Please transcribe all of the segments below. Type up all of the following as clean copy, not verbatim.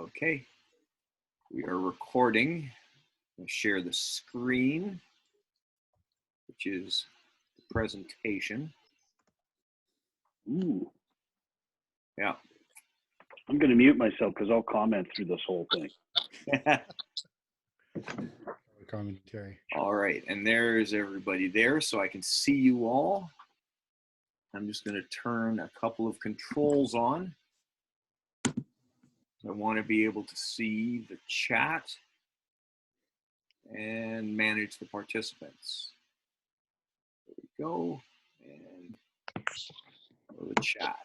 Okay, we are recording. I'll share the screen, which is the presentation. Ooh. Yeah. I'm going to mute myself because I'll comment through this whole thing. Commentary. All right, and there's everybody there, so I can see you all. I'm just going to turn a couple of controls on. I want to be able to see the chat and manage the participants. There we go, and go to the chat.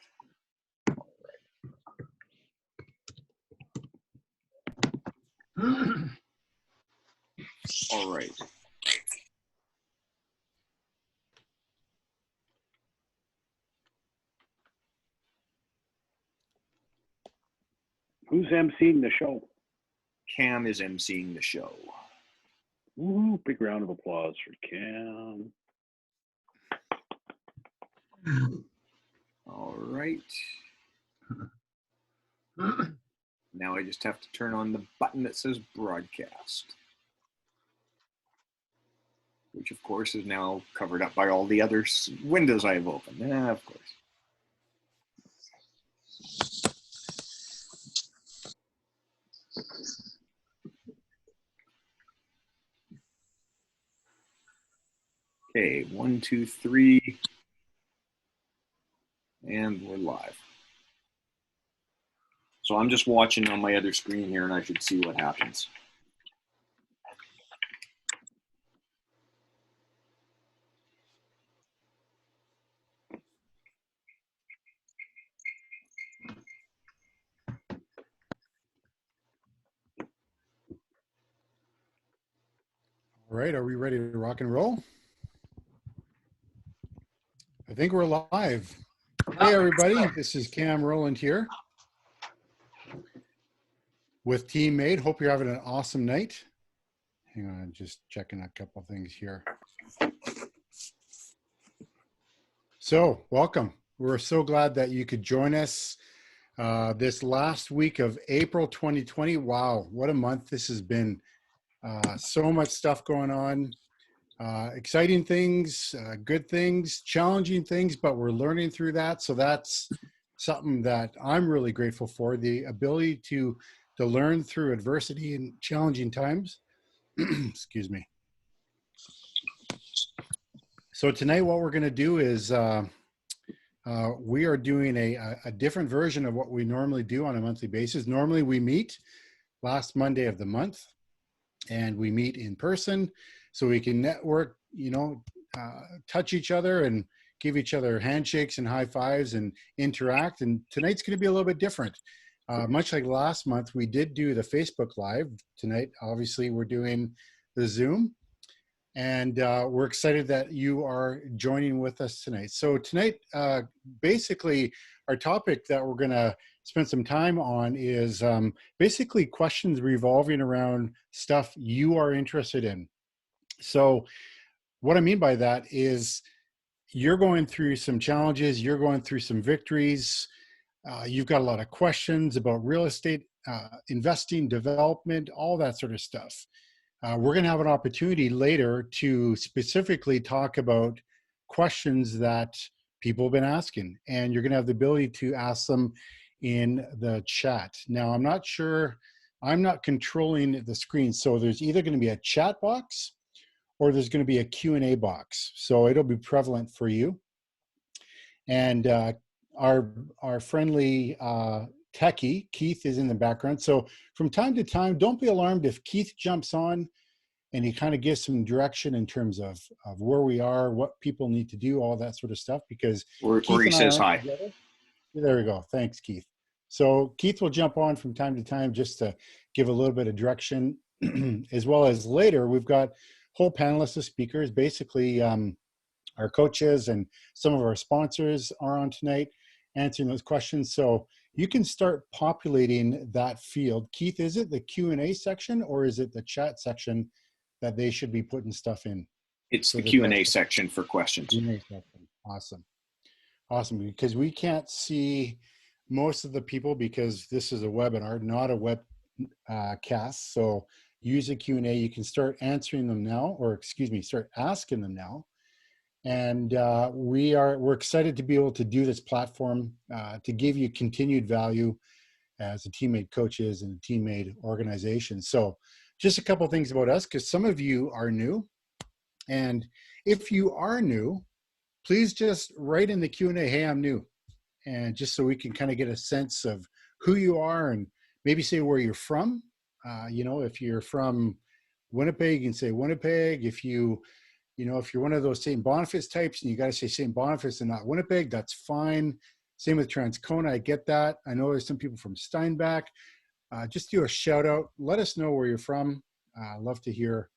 All right. Who's emceeing the show? Cam is emceeing the show. Ooh, big round of applause for Cam. All right. Now I just have to turn on the button that says broadcast, which of course is now covered up by all the other windows I have opened. Yeah, of course. Okay, 1, 2, 3, and we're live. So I'm just watching on my other screen here, and I should see what happens. All right, are we ready to rock and roll? I think we're live. Hey, everybody, this is Cam Rowland here with Teammate. Hope you're having an awesome night. Hang on, just checking a couple things here. So, welcome. We're so glad that you could join us this last week of April 2020. Wow, what a month this has been. So much stuff going on. Exciting things, good things, challenging things, but we're learning through that. So that's something that I'm really grateful for, the ability to learn through adversity and challenging times. Excuse me. So tonight what we're going to do is we are doing a different version of what we normally do on a monthly basis. Normally we meet last Monday of the month and we meet in person so we can network, touch each other and give each other handshakes and high fives and interact. And tonight's going to be a little bit different. Much like last month, we did do the Facebook Live. Tonight, obviously, we're doing the Zoom. And we're excited that you are joining with us tonight. So tonight, basically, our topic that we're going to spend some time on is basically questions revolving around stuff you are interested in. So what I mean by that is you're going through some challenges, you're going through some victories, you've got a lot of questions about real estate, investing, development, all that sort of stuff. We're going to have an opportunity later to specifically talk about questions that people have been asking, and you're going to have the ability to ask them in the chat. Now, I'm not sure, I'm not controlling the screen, so there's either going to be a chat box or there's going to be a Q&A box. So it'll be prevalent for you. And our friendly techie, Keith, is in the background. So from time to time, don't be alarmed if Keith jumps on and he kind of gives some direction in terms of where we are, what people need to do, all that sort of stuff, because Or he says hi. Together. There we go. Thanks, Keith. So Keith will jump on from time to time just to give a little bit of direction, as well as later we've got whole panelists of speakers. Basically, our coaches and some of our sponsors are on tonight answering those questions. So you can start populating that field. Keith, is it the Q&A section or is it the chat section that they should be putting stuff in? It's the Q&A section for questions. Q&A section. Awesome. Awesome, because we can't see most of the people because this is a webinar, not a web casts. So use the Q&A. You can start answering them now, or excuse me, start asking them now. And we're excited to be able to do this platform to give you continued value as a teammate coaches and a teammate organization. So just a couple things about us, because some of you are new. And if you are new, please just write in the Q&A, hey, I'm new. And just so we can kind of get a sense of who you are and maybe say where you're from. If you're from Winnipeg, you can say Winnipeg. If you're one of those St. Boniface types and you got to say St. Boniface and not Winnipeg, that's fine. Same with Transcona, I get that. I know there's some people from Steinbach. Just do a shout out. Let us know where you're from. Love to hear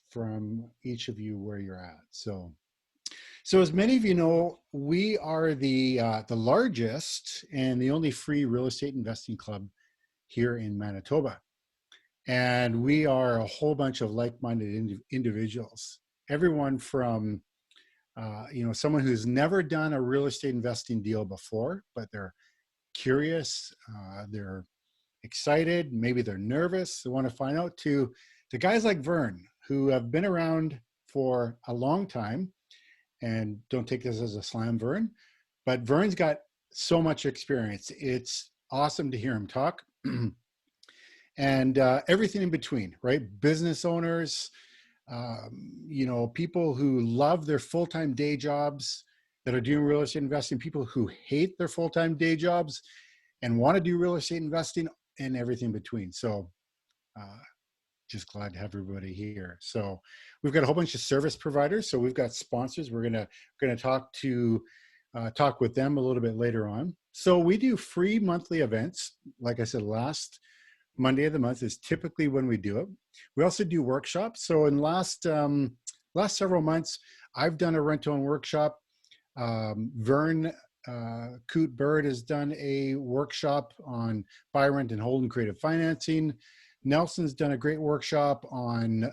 from each of you where you're at. So as many of you know, we are the largest and the only free real estate investing club here in Manitoba. And we are a whole bunch of like-minded individuals. Everyone from, someone who's never done a real estate investing deal before, but they're curious, they're excited, maybe they're nervous, they want to find out, to guys like Vern, who have been around for a long time. And don't take this as a slam, Vern, but Vern's got so much experience. It's awesome to hear him talk. And everything in between, right? Business owners, people who love their full-time day jobs that are doing real estate investing, people who hate their full-time day jobs and want to do real estate investing, and everything in between. So just glad to have everybody here. So we've got a whole bunch of service providers. So we've got sponsors. We're gonna talk with them a little bit later on. So we do free monthly events. Like I said, last Monday of the month is typically when we do it. We also do workshops. So in last several months, I've done a rent-to-own workshop. Vern Coot Bird has done a workshop on buy, rent, and hold and creative financing. Nelson's done a great workshop on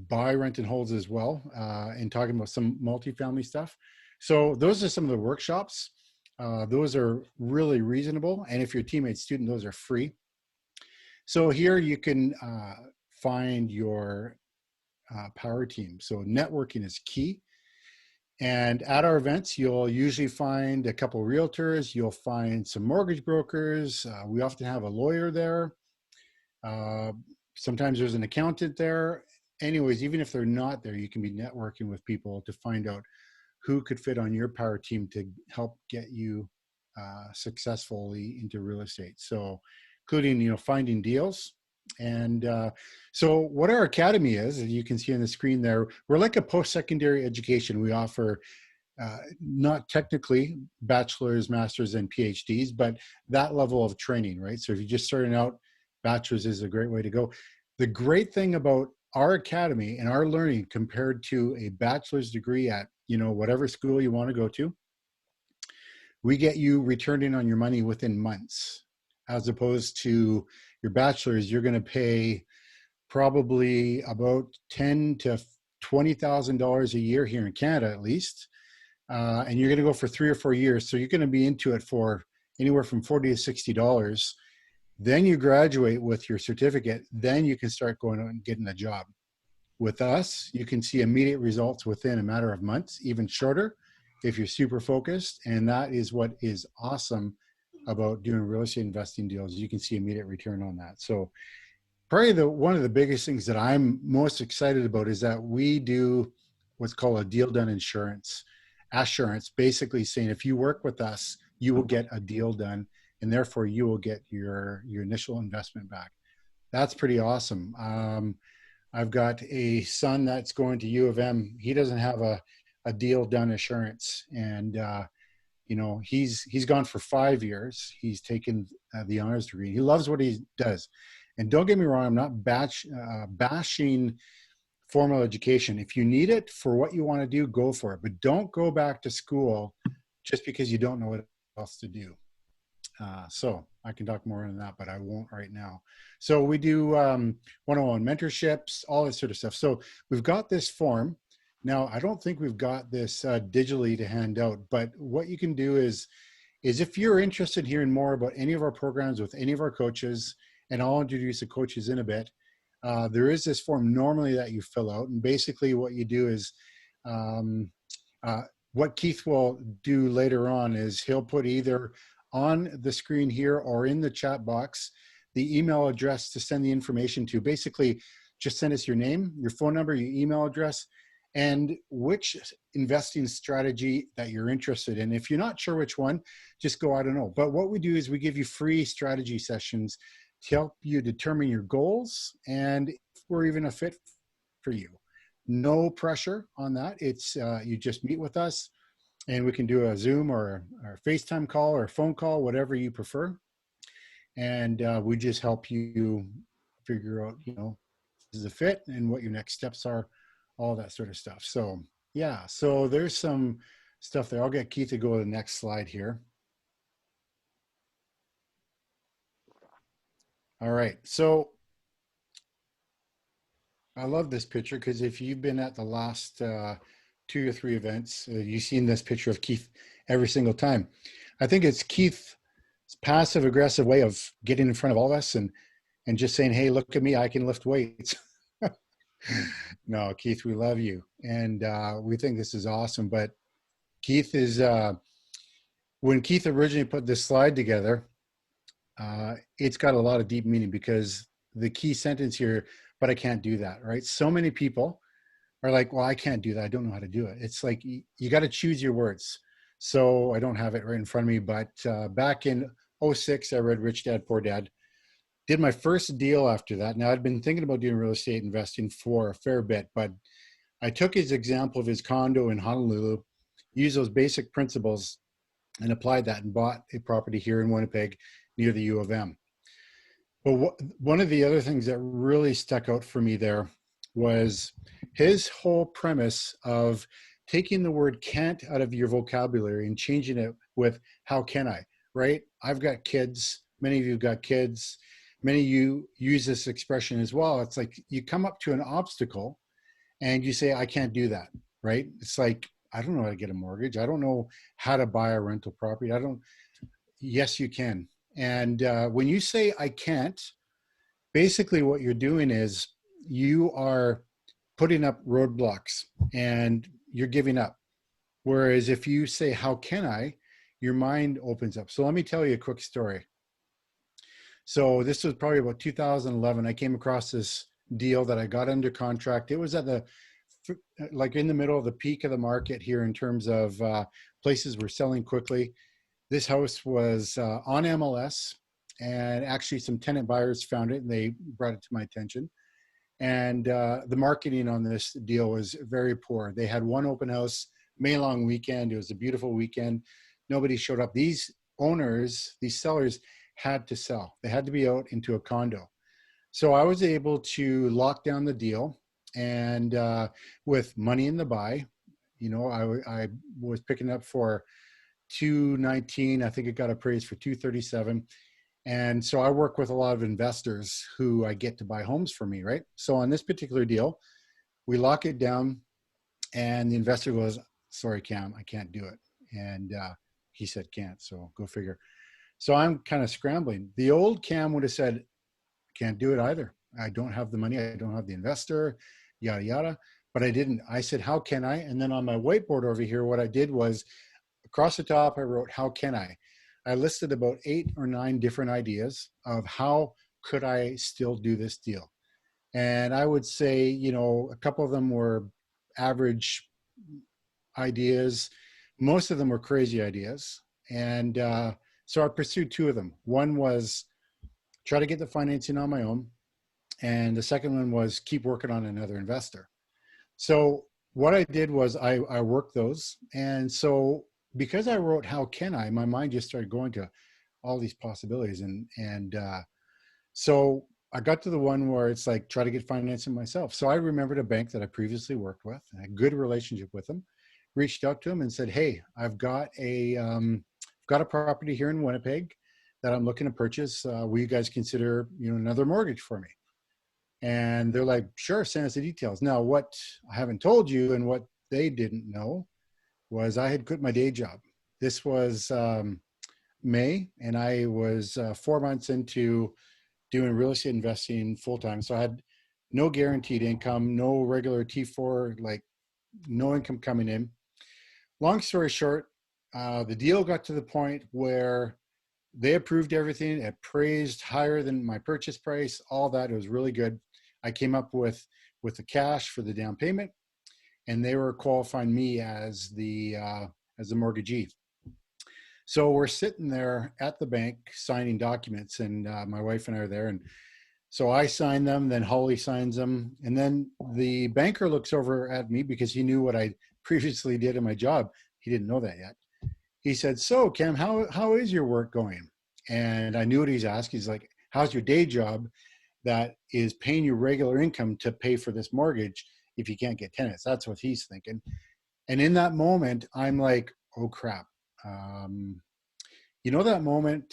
buy, rent, and holds as well, and talking about some multifamily stuff. So those are some of the workshops. Those are really reasonable. And if you're a teammate student, those are free. So here you can find your power team. So networking is key. And at our events, you'll usually find a couple realtors. You'll find some mortgage brokers. We often have a lawyer there. Sometimes there's an accountant there. Anyways, even if they're not there, you can be networking with people to find out who could fit on your power team to help get you successfully into real estate. So including, finding deals. And so what our academy is, as you can see on the screen there, we're like a post-secondary education. We offer not technically bachelor's, master's, and PhDs, but that level of training, right? So if you're just starting out, bachelor's is a great way to go. The great thing about our academy and our learning compared to a bachelor's degree at, whatever school you want to go to, we get you returning on your money within months, as opposed to your bachelor's. You're going to pay probably about $10,000 to $20,000 a year here in Canada, at least, and you're going to go for 3 or 4 years. So you're going to be into it for anywhere from $40 to $60. Then you graduate with your certificate. Then you can start going out and getting a job. With us, you can see immediate results within a matter of months, even shorter, if you're super focused. And that is what is awesome about doing real estate investing deals. You can see immediate return on that. So probably one of the biggest things that I'm most excited about is that we do what's called a deal done assurance, basically saying if you work with us, you will get a deal done, and therefore you will get your initial investment back. That's pretty awesome. I've got a son that's going to U of M. He doesn't have a deal done assurance, and he's gone for 5 years. He's taken the honors degree. He loves what he does. And don't get me wrong, I'm not bashing formal education. If you need it for what you want to do, go for it. But don't go back to school just because you don't know what else to do. So I can talk more on that, but I won't right now. So we do one-on-one mentorships, all that sort of stuff. So we've got this form. Now, I don't think we've got this digitally to hand out, but what you can do is is if you're interested in hearing more about any of our programs with any of our coaches, and I'll introduce the coaches in a bit, there is this form normally that you fill out. And basically what you do is, what Keith will do later on is he'll put either on the screen here or in the chat box the email address to send the information to. Basically, just send us your name, your phone number, your email address, and which investing strategy that you're interested in. If you're not sure which one, just go, I don't know. But what we do is we give you free strategy sessions to help you determine your goals and if we're even a fit for you. No pressure on that. It's you just meet with us and we can do a Zoom or a FaceTime call or a phone call, whatever you prefer. And we just help you figure out, you know, is a fit and what your next steps are, all that sort of stuff. So yeah, so there's some stuff there. I'll get Keith to go to the next slide here. All right, so I love this picture because if you've been at the last 2 or 3 events, you've seen this picture of Keith every single time. I think it's Keith's passive aggressive way of getting in front of all of us and just saying, hey, look at me, I can lift weights. No, Keith, we love you. And we think this is awesome. But Keith is, when Keith originally put this slide together, it's got a lot of deep meaning because the key sentence here, but I can't do that, right? So many people are like, well, I can't do that. I don't know how to do it. It's like, you got to choose your words. So I don't have it right in front of me, but back in 2006, I read Rich Dad, Poor Dad. Did my first deal after that. Now, I'd been thinking about doing real estate investing for a fair bit, but I took his example of his condo in Honolulu, used those basic principles and applied that and bought a property here in Winnipeg near the U of M. But one of the other things that really stuck out for me there was his whole premise of taking the word can't out of your vocabulary and changing it with how can I, right? I've got kids. Many of you have got kids. Many of you use this expression as well. It's like you come up to an obstacle and you say, I can't do that, right? It's like, I don't know how to get a mortgage. I don't know how to buy a rental property. Yes, you can. And when you say I can't, basically what you're doing is you are putting up roadblocks and you're giving up. Whereas if you say, how can I, your mind opens up. So let me tell you a quick story. So this was probably about 2011. I came across this deal that I got under contract. It was at like in the middle of the peak of the market here in terms of places were selling quickly. This house was on MLS, and actually some tenant buyers found it and they brought it to my attention. And the marketing on this deal was very poor. They had one open house, May long weekend. It was a beautiful weekend. Nobody showed up. These owners, these sellers had to sell. They had to be out into a condo. So I was able to lock down the deal, and with money in the buy, you know, I was picking up for $219. I think it got appraised for $237. And so I work with a lot of investors who I get to buy homes for me, right? So on this particular deal, we lock it down and the investor goes, sorry, Cam, I can't do it. And he said, can't, so go figure. So I'm kind of scrambling. The old Cam would have said, can't do it either. I don't have the money. I don't have the investor, yada, yada. But I didn't. I said, how can I? And then on my whiteboard over here, what I did was across the top, I wrote, how can I? I listed about 8 or 9 different ideas of how could I still do this deal. And I would say, you know, a couple of them were average ideas. Most of them were crazy ideas. And so I pursued 2 of them. One was try to get the financing on my own. And the second one was keep working on another investor. So what I did was I worked those. And so because I wrote, how can I, my mind just started going to all these possibilities. And so I got to the one where it's like, try to get financing myself. So I remembered a bank that I previously worked with, I had a good relationship with them, reached out to them and said, hey, I've got a property here in Winnipeg that I'm looking to purchase. Will you guys consider, you know, another mortgage for me? And they're like, sure, send us the details. Now, what I haven't told you and what they didn't know was I had quit my day job. This was May, and I was 4 months into doing real estate investing full time. So I had no guaranteed income, no regular T4, like no income coming in. Long story short, the deal got to the point where they approved everything. It appraised higher than my purchase price, all that. It was really good. I came up with the cash for the down payment, and they were qualifying me as the mortgagee. So we're sitting there at the bank signing documents, and my wife and I are there. And so I sign them, then Holly signs them, and then the banker looks over at me because he knew what I previously did in my job. He didn't know that yet. He said, "So, Cam, how is your work going?" And I knew what he's asking. He's like, "How's your day job that is paying you regular income to pay for this mortgage if you can't get tenants?" That's what he's thinking. And in that moment, I'm like, "Oh crap." You know that moment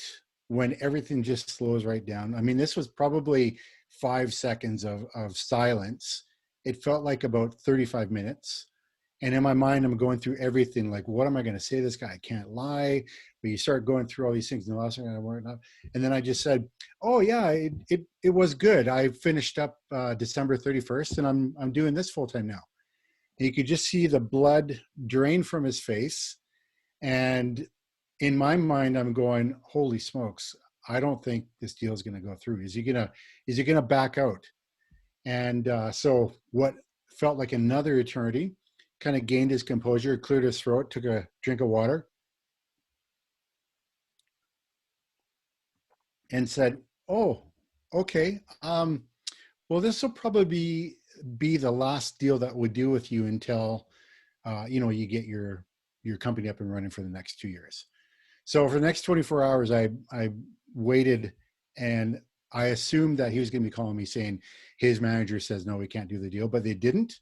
when everything just slows right down? I mean, this was probably 5 seconds of silence. It felt like about 35 minutes. And in my mind, I'm going through everything. Like, what am I going to say to this guy? I can't lie. But you start going through all these things. And the last thing I worried about. And then I just said, "Oh yeah, it was good. I finished up December 31st, and I'm doing this full time now." And you could just see the blood drain from his face. And in my mind, I'm going, "Holy smokes! I don't think this deal is going to go through. Is he gonna back out?" And so what felt like another eternity kind of gained his composure, cleared his throat, took a drink of water, and said, "Oh, okay. Well, this will probably be the last deal that we do with you until you get your company up and running for the next 2 years." So for the next 24 hours, I waited, and I assumed that he was going to be calling me saying his manager says, "No, we can't do the deal," but they didn't.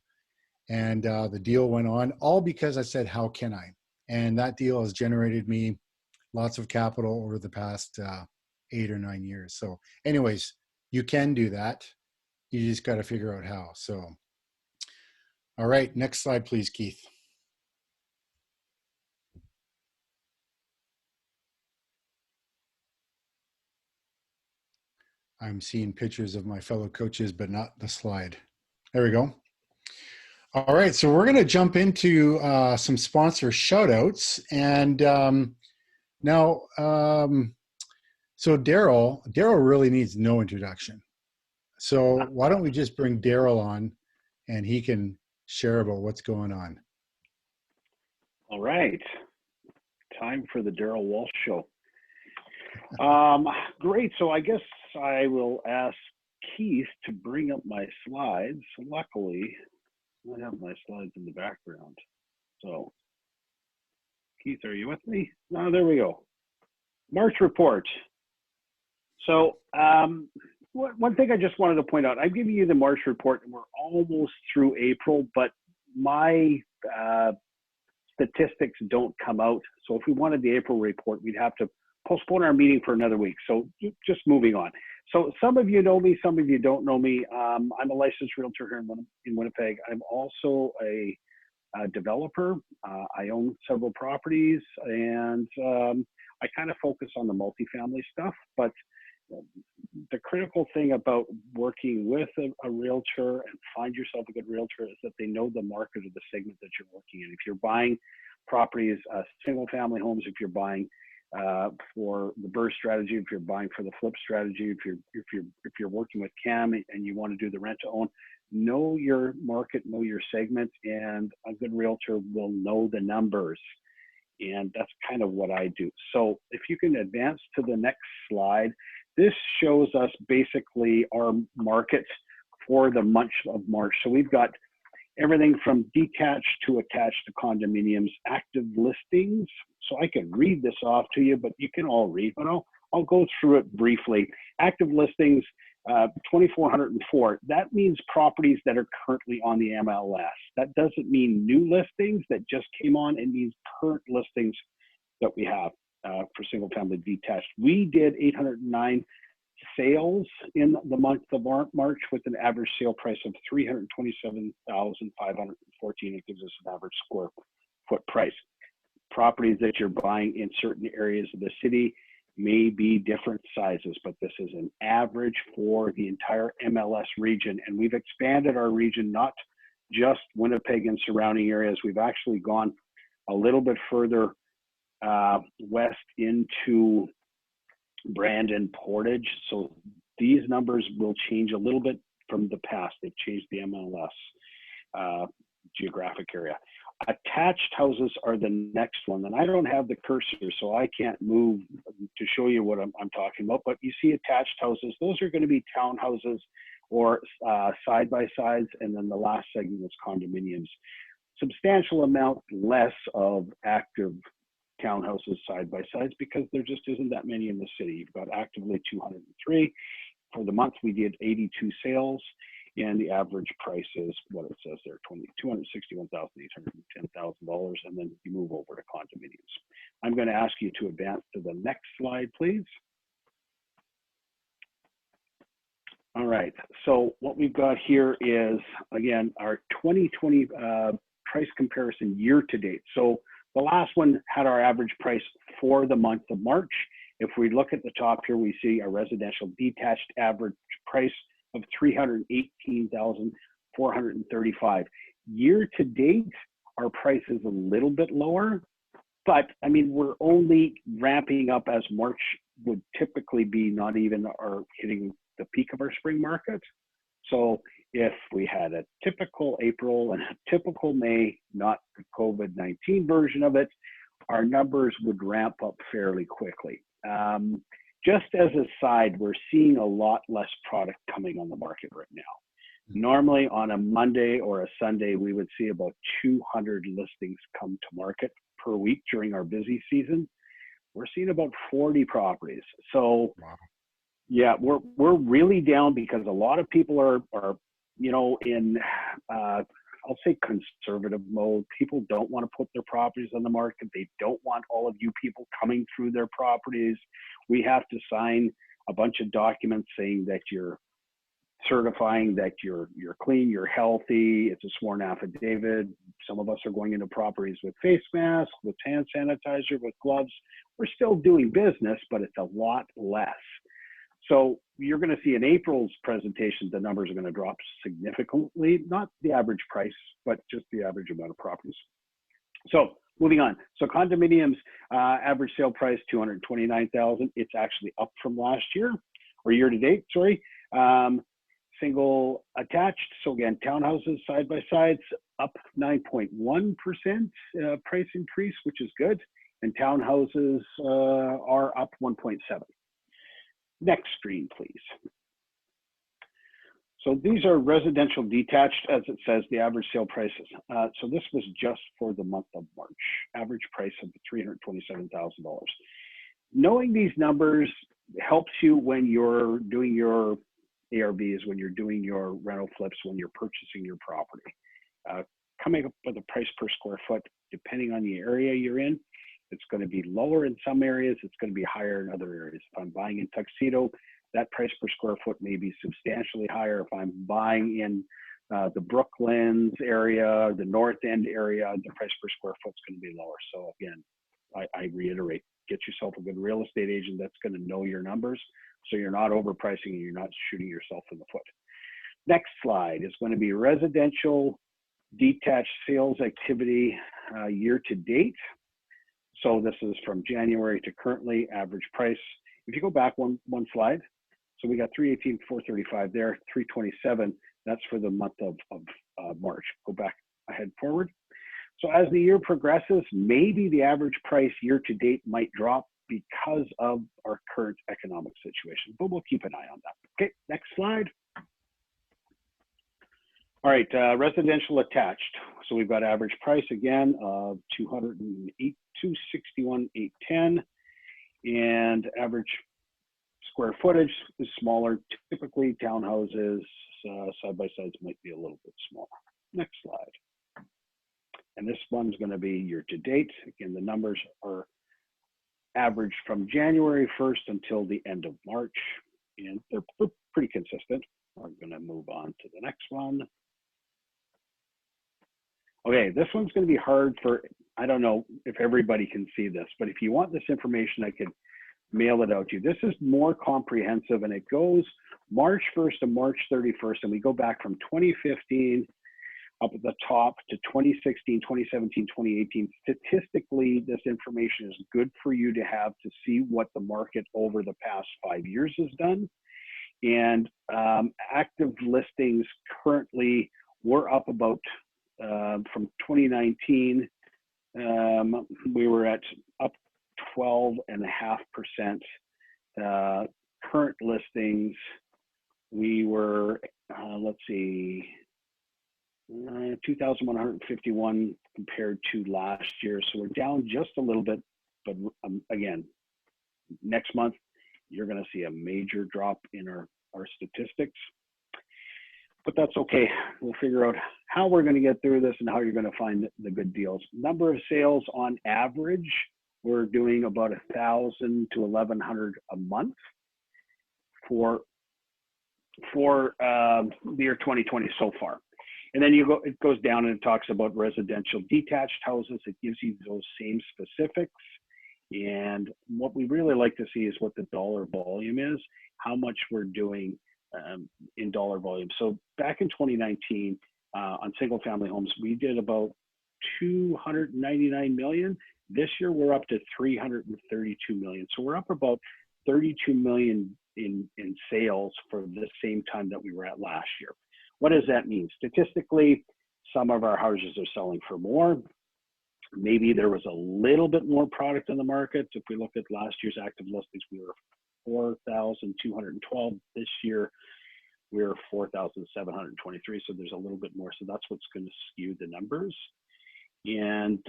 And the deal went on, all because I said, "How can I?" And that deal has generated me lots of capital over the past 8 or 9 years. So anyways, you can do that. You just got to figure out how. So, all right, next slide, please, Keith. I'm seeing pictures of my fellow coaches, but not the slide. There we go. All right, so we're going to jump into some sponsor shout outs. And now, so Daryl really needs no introduction. So why don't we just bring Daryl on, and he can share about what's going on. All right. Time for the Daryl Walsh Show. Great. So I guess I will ask Keith to bring up my slides. Luckily, I have my slides in the background. So, Keith, are you with me? Oh, there we go. March report. So, one thing I just wanted to point out, I'm giving you the March report, and we're almost through April, but my statistics don't come out. So if we wanted the April report, we'd have to postpone our meeting for another week. So just moving on. So some of you know me, some of you don't know me. I'm a licensed realtor here in Winnipeg. I'm also a developer. I own several properties, and I kind of focus on the multifamily stuff. But the critical thing about working with a realtor and find yourself a good realtor is that they know the market or the segment that you're working in. If you're buying properties, single family homes, if you're buying for the burst strategy, if you're buying for the flip strategy, if you're working with Cam and you want to do the rent to own, know your market, know your segment, and a good realtor will know the numbers. And that's kind of what I do. So if you can advance to the next slide, this shows us basically our market for the month of March. So we've got everything from detached to attached to condominiums, active listings. So I can read this off to you, but you can all read, but I'll go through it briefly. Active listings, 2,404. That means properties that are currently on the MLS. That doesn't mean new listings that just came on. It means current listings that we have for single family detached. We did 809 sales in the month of March with an average sale price of $327,514. It gives us an average square foot price. properties that you're buying in certain areas of the city may be different sizes, but this is an average for the entire MLS region. And we've expanded our region, not just Winnipeg and surrounding areas. We've actually gone a little bit further west into Brandon, Portage. So these numbers will change a little bit from the past. They've changed the MLS geographic area. Attached houses are the next one, and I don't have the cursor, so I can't move to show you what I'm talking about, but you see attached houses. Those are going to be townhouses or side-by-sides, and then the last segment is condominiums. Substantial amount less of active townhouses side-by-sides because there just isn't that many in the city. You've got actively 203. For the month, we did 82 sales. And the average price is what it says there, $261,810,000, and then you move over to condominiums. I'm going to ask you to advance to the next slide, please. All right, so what we've got here is, again, our 2020 price comparison year to date. So the last one had our average price for the month of March. If we look at the top here, we see a residential detached average price of $318,435. Year to date, our price is a little bit lower, but I mean, we're only ramping up as March would typically be not even our hitting the peak of our spring market. So if we had a typical April and a typical May, not the COVID-19 version of it, our numbers would ramp up fairly quickly. Just as a side, we're seeing a lot less product coming on the market right now. Normally on a Monday or a Sunday, we would see about 200 listings come to market per week during our busy season. We're seeing about 40 properties. So wow. Yeah, we're really down because a lot of people are you know, in I'll say conservative mode. People don't want to put their properties on the market. They don't want all of you people coming through their properties. We have to sign a bunch of documents saying that you're certifying that you're clean, you're healthy. It's a sworn affidavit. Some of us are going into properties with face masks, with hand sanitizer, with gloves. We're still doing business, but it's a lot less. So you're going to see in April's presentation, the numbers are going to drop significantly, not the average price, but just the average amount of properties. So moving on. So condominiums, average sale price, $229,000. It's actually up from last year, or year to date, sorry. Single attached. So again, townhouses side by sides, up 9.1% price increase, which is good. And townhouses are up 1.7. Next screen, please. So these are residential detached, as it says, the average sale prices. So this was just for the month of March, average price of $327,000. Knowing these numbers helps you when you're doing your ARVs, when you're doing your rental flips, when you're purchasing your property. Coming up with a price per square foot, depending on the area you're in, it's going to be lower in some areas, it's going to be higher in other areas. If I'm buying in Tuxedo, that price per square foot may be substantially higher. If I'm buying in the Brooklands area, the North End area, the price per square foot is going to be lower. So again, I reiterate, get yourself a good real estate agent that's going to know your numbers so you're not overpricing and you're not shooting yourself in the foot. Next slide is going to be residential detached sales activity year to date. So this is from January to currently, average price. If you go back one slide, so we got 318, 435 there, 327. That's for the month of March. Go back ahead forward. So as the year progresses, maybe the average price year to date might drop because of our current economic situation, but we'll keep an eye on that. Okay, next slide. All right, residential attached. So we've got average price again of $261,810, and average square footage is smaller. Typically, townhouses side by sides might be a little bit smaller. Next slide. And this one's going to be year to date. Again, the numbers are average from January 1st until the end of March, and they're pretty consistent. We're going to move on to the next one. Okay, this one's going to be hard for I don't know if everybody can see this, but if you want this information, I could mail it out to you. This is more comprehensive, and it goes March 1st to March 31st, and we go back from 2015 up at the top to 2016, 2017, 2018. Statistically, this information is good for you to have to see what the market over the past 5 years has done. And active listings currently, we're up about from 2019, we were at up 12.5%. Current listings, we were, let's see, 2,151 compared to last year. So we're down just a little bit, but again, next month, you're going to see a major drop in our statistics. But that's okay. We'll figure out how we're going to get through this and how you're going to find the good deals. Number of sales on average, we're doing about 1,000 to 1,100 a month for the year 2020 so far. And then it goes down and it talks about residential detached houses. It gives you those same specifics. And what we really like to see is what the dollar volume is, how much we're doing in dollar volume. So back in 2019, on single family homes, we did about 299 million. This year, we're up to 332 million. So we're up about 32 million in sales for the same time that we were at last year. What does that mean? Statistically, some of our houses are selling for more. Maybe there was a little bit more product in the market. If we look at last year's active listings, we were 4,212. This year, we're 4,723. So there's a little bit more. So that's what's going to skew the numbers. And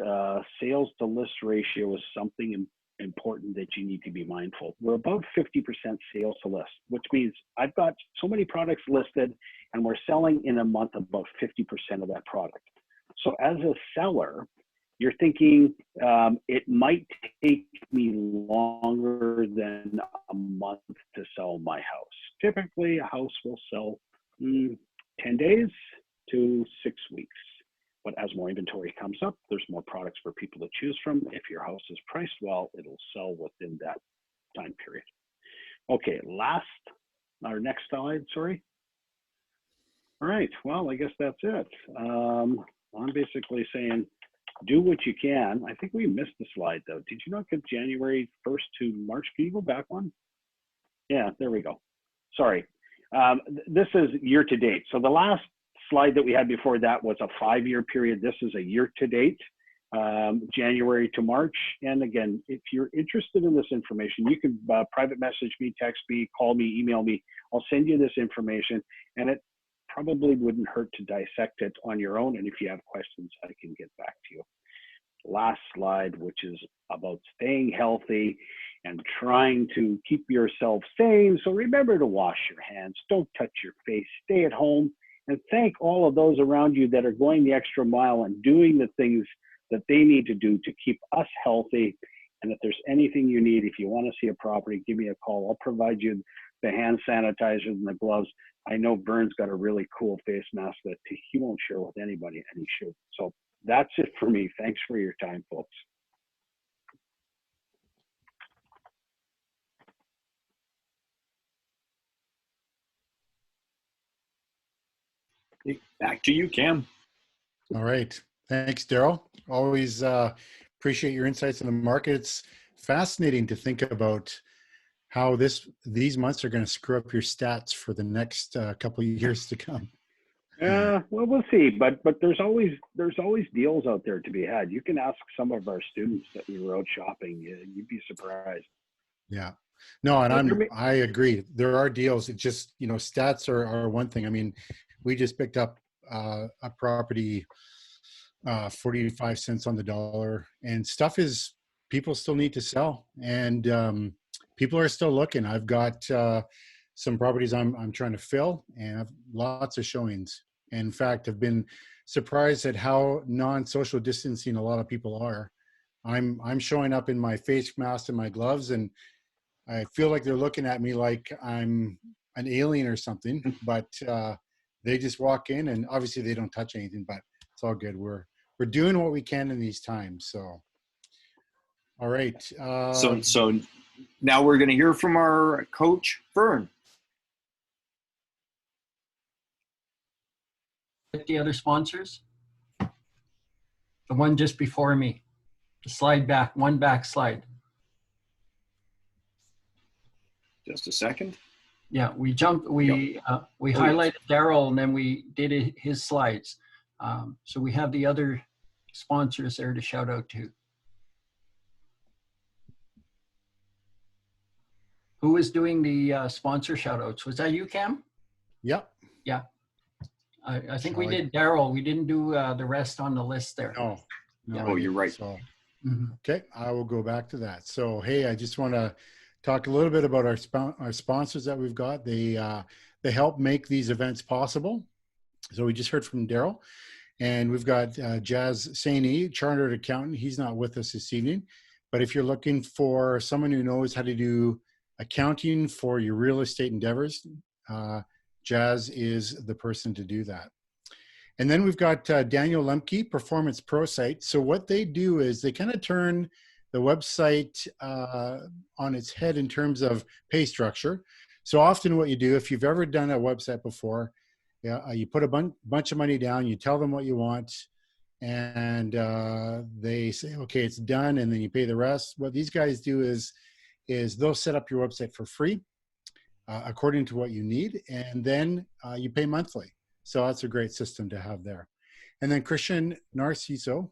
sales to list ratio is something important that you need to be mindful. We're about 50% sales to list, which means I've got so many products listed and we're selling in a month about 50% of that product. So as a seller, you're thinking it might take me longer than a month to sell my house. Typically, a house will sell 10 days to 6 weeks. But as more inventory comes up, there's more products for people to choose from. If your house is priced well, it'll sell within that time period. Okay, our next slide, sorry. All right, well, I guess that's it. I'm basically saying, do what you can. I think we missed the slide though. Did you not get January 1st to March? Can you go back one? Yeah, there we go. Sorry. This is year to date. So the last slide that we had before that was a 5-year period. This is a year to date, January to March. And again, if you're interested in this information, you can private message me, text me, call me, email me. I'll send you this information, and it probably wouldn't hurt to dissect it on your own. And if you have questions, I can get back to you. Last slide, which is about staying healthy and trying to keep yourself sane. So remember to wash your hands, don't touch your face, stay at home, and thank all of those around you that are going the extra mile and doing the things that they need to do to keep us healthy. And if there's anything you need, if you want to see a property, give me a call. I'll provide you the hand sanitizers and the gloves. I know Vern's got a really cool face mask that he won't share with anybody, and he should. So that's it for me. Thanks for your time, folks. Back to you, Cam. All right. Thanks, Daryl. Always appreciate your insights in the market. It's fascinating to think about how these months are going to screw up your stats for the next couple of years to come. Well, we'll see. But there's always deals out there to be had. You can ask some of our students that we were out shopping. You'd be surprised. Yeah. No, and I agree. There are deals. It just, stats are one thing. I mean, we just picked up a property 45 cents on the dollar, and people still need to sell, and people are still looking. I've got some properties I'm trying to fill, and I've lots of showings. And in fact, I've been surprised at how non-social distancing a lot of people are. I'm showing up in my face mask and my gloves, and I feel like they're looking at me like I'm an alien or something, but they just walk in, and obviously they don't touch anything, but it's all good. We're we're doing what we can in these times. So, all right. So now we're going to hear from our coach, Vern. The other sponsors, the one just before me, the slide back, one back slide. Just a second. Yeah, we jumped, we highlighted Daryl and then we did his slides. So we have the other sponsors there to shout out to. Who was doing the sponsor shout outs? Was that you, Cam? Yep. Yeah. I think we did Daryl. We didn't do the rest on the list there. No. Oh, you're right. So, okay, I will go back to that. So, hey, I just want to talk a little bit about our sponsors that we've got. They help make these events possible. So we just heard from Daryl, and we've got Jazz Saini, chartered accountant. He's not with us this evening, but if you're looking for someone who knows how to do accounting for your real estate endeavors, Jazz is the person to do that. And then we've got Daniel Lemke, Performance Pro Site. So what they do is they kind of turn the website on its head in terms of pay structure. So often what you do, if you've ever done a website before, you put a bunch of money down, you tell them what you want, and they say, okay, it's done, and then you pay the rest. What these guys do is they'll set up your website for free according to what you need, and then you pay monthly. So that's a great system to have there. And then Christian Narciso,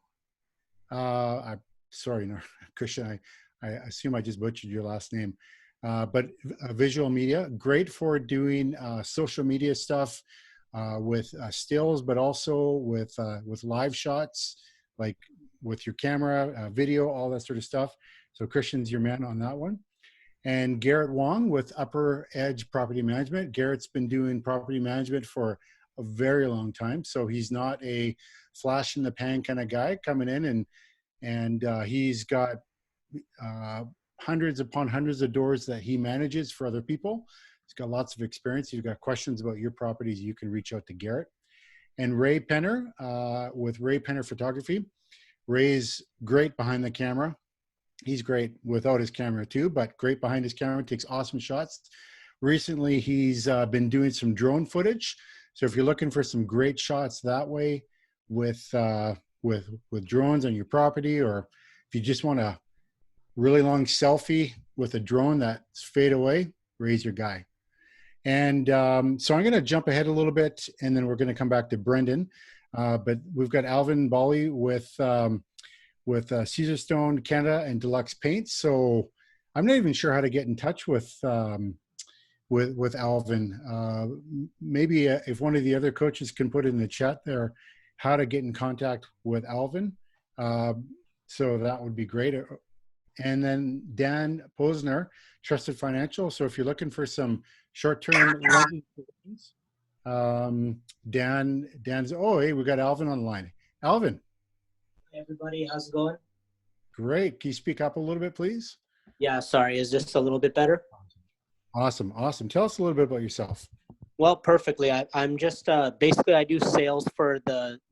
sorry, Christian, I assume I just butchered your last name, but visual media, great for doing social media stuff with stills, but also with live shots, like with your camera, video, all that sort of stuff. So Christian's your man on that one. And Garrett Wong with Upper Edge Property Management. Garrett's been doing property management for a very long time. So he's not a flash in the pan kind of guy coming in, and he's got hundreds upon hundreds of doors that he manages for other people. He's got lots of experience. If you've got questions about your properties, you can reach out to Garrett. And Ray Penner with Ray Penner Photography. Ray's great behind the camera. He's great without his camera too, but great behind his camera, takes awesome shots. Recently, he's been doing some drone footage. So if you're looking for some great shots that way with drones on your property, or if you just want a really long selfie with a drone that's fade away, Ray's your guy. And so I'm going to jump ahead a little bit, and then we're going to come back to Brendan. But we've got Alvin Bali with Caesar Stone Canada and Deluxe Paints. So I'm not even sure how to get in touch with Alvin. Maybe if one of the other coaches can put in the chat there how to get in contact with Alvin. So that would be great. And then Dan Posner, Trusted Financial. So if you're looking for some short-term lending solutions, Dan's, oh, hey, we got Alvin on the line. Alvin. Hey everybody, how's it going? Great. Can you speak up a little bit, please? Yeah, sorry, is this a little bit better? Awesome. Tell us a little bit about yourself. Well, perfectly. I'm just basically I do sales for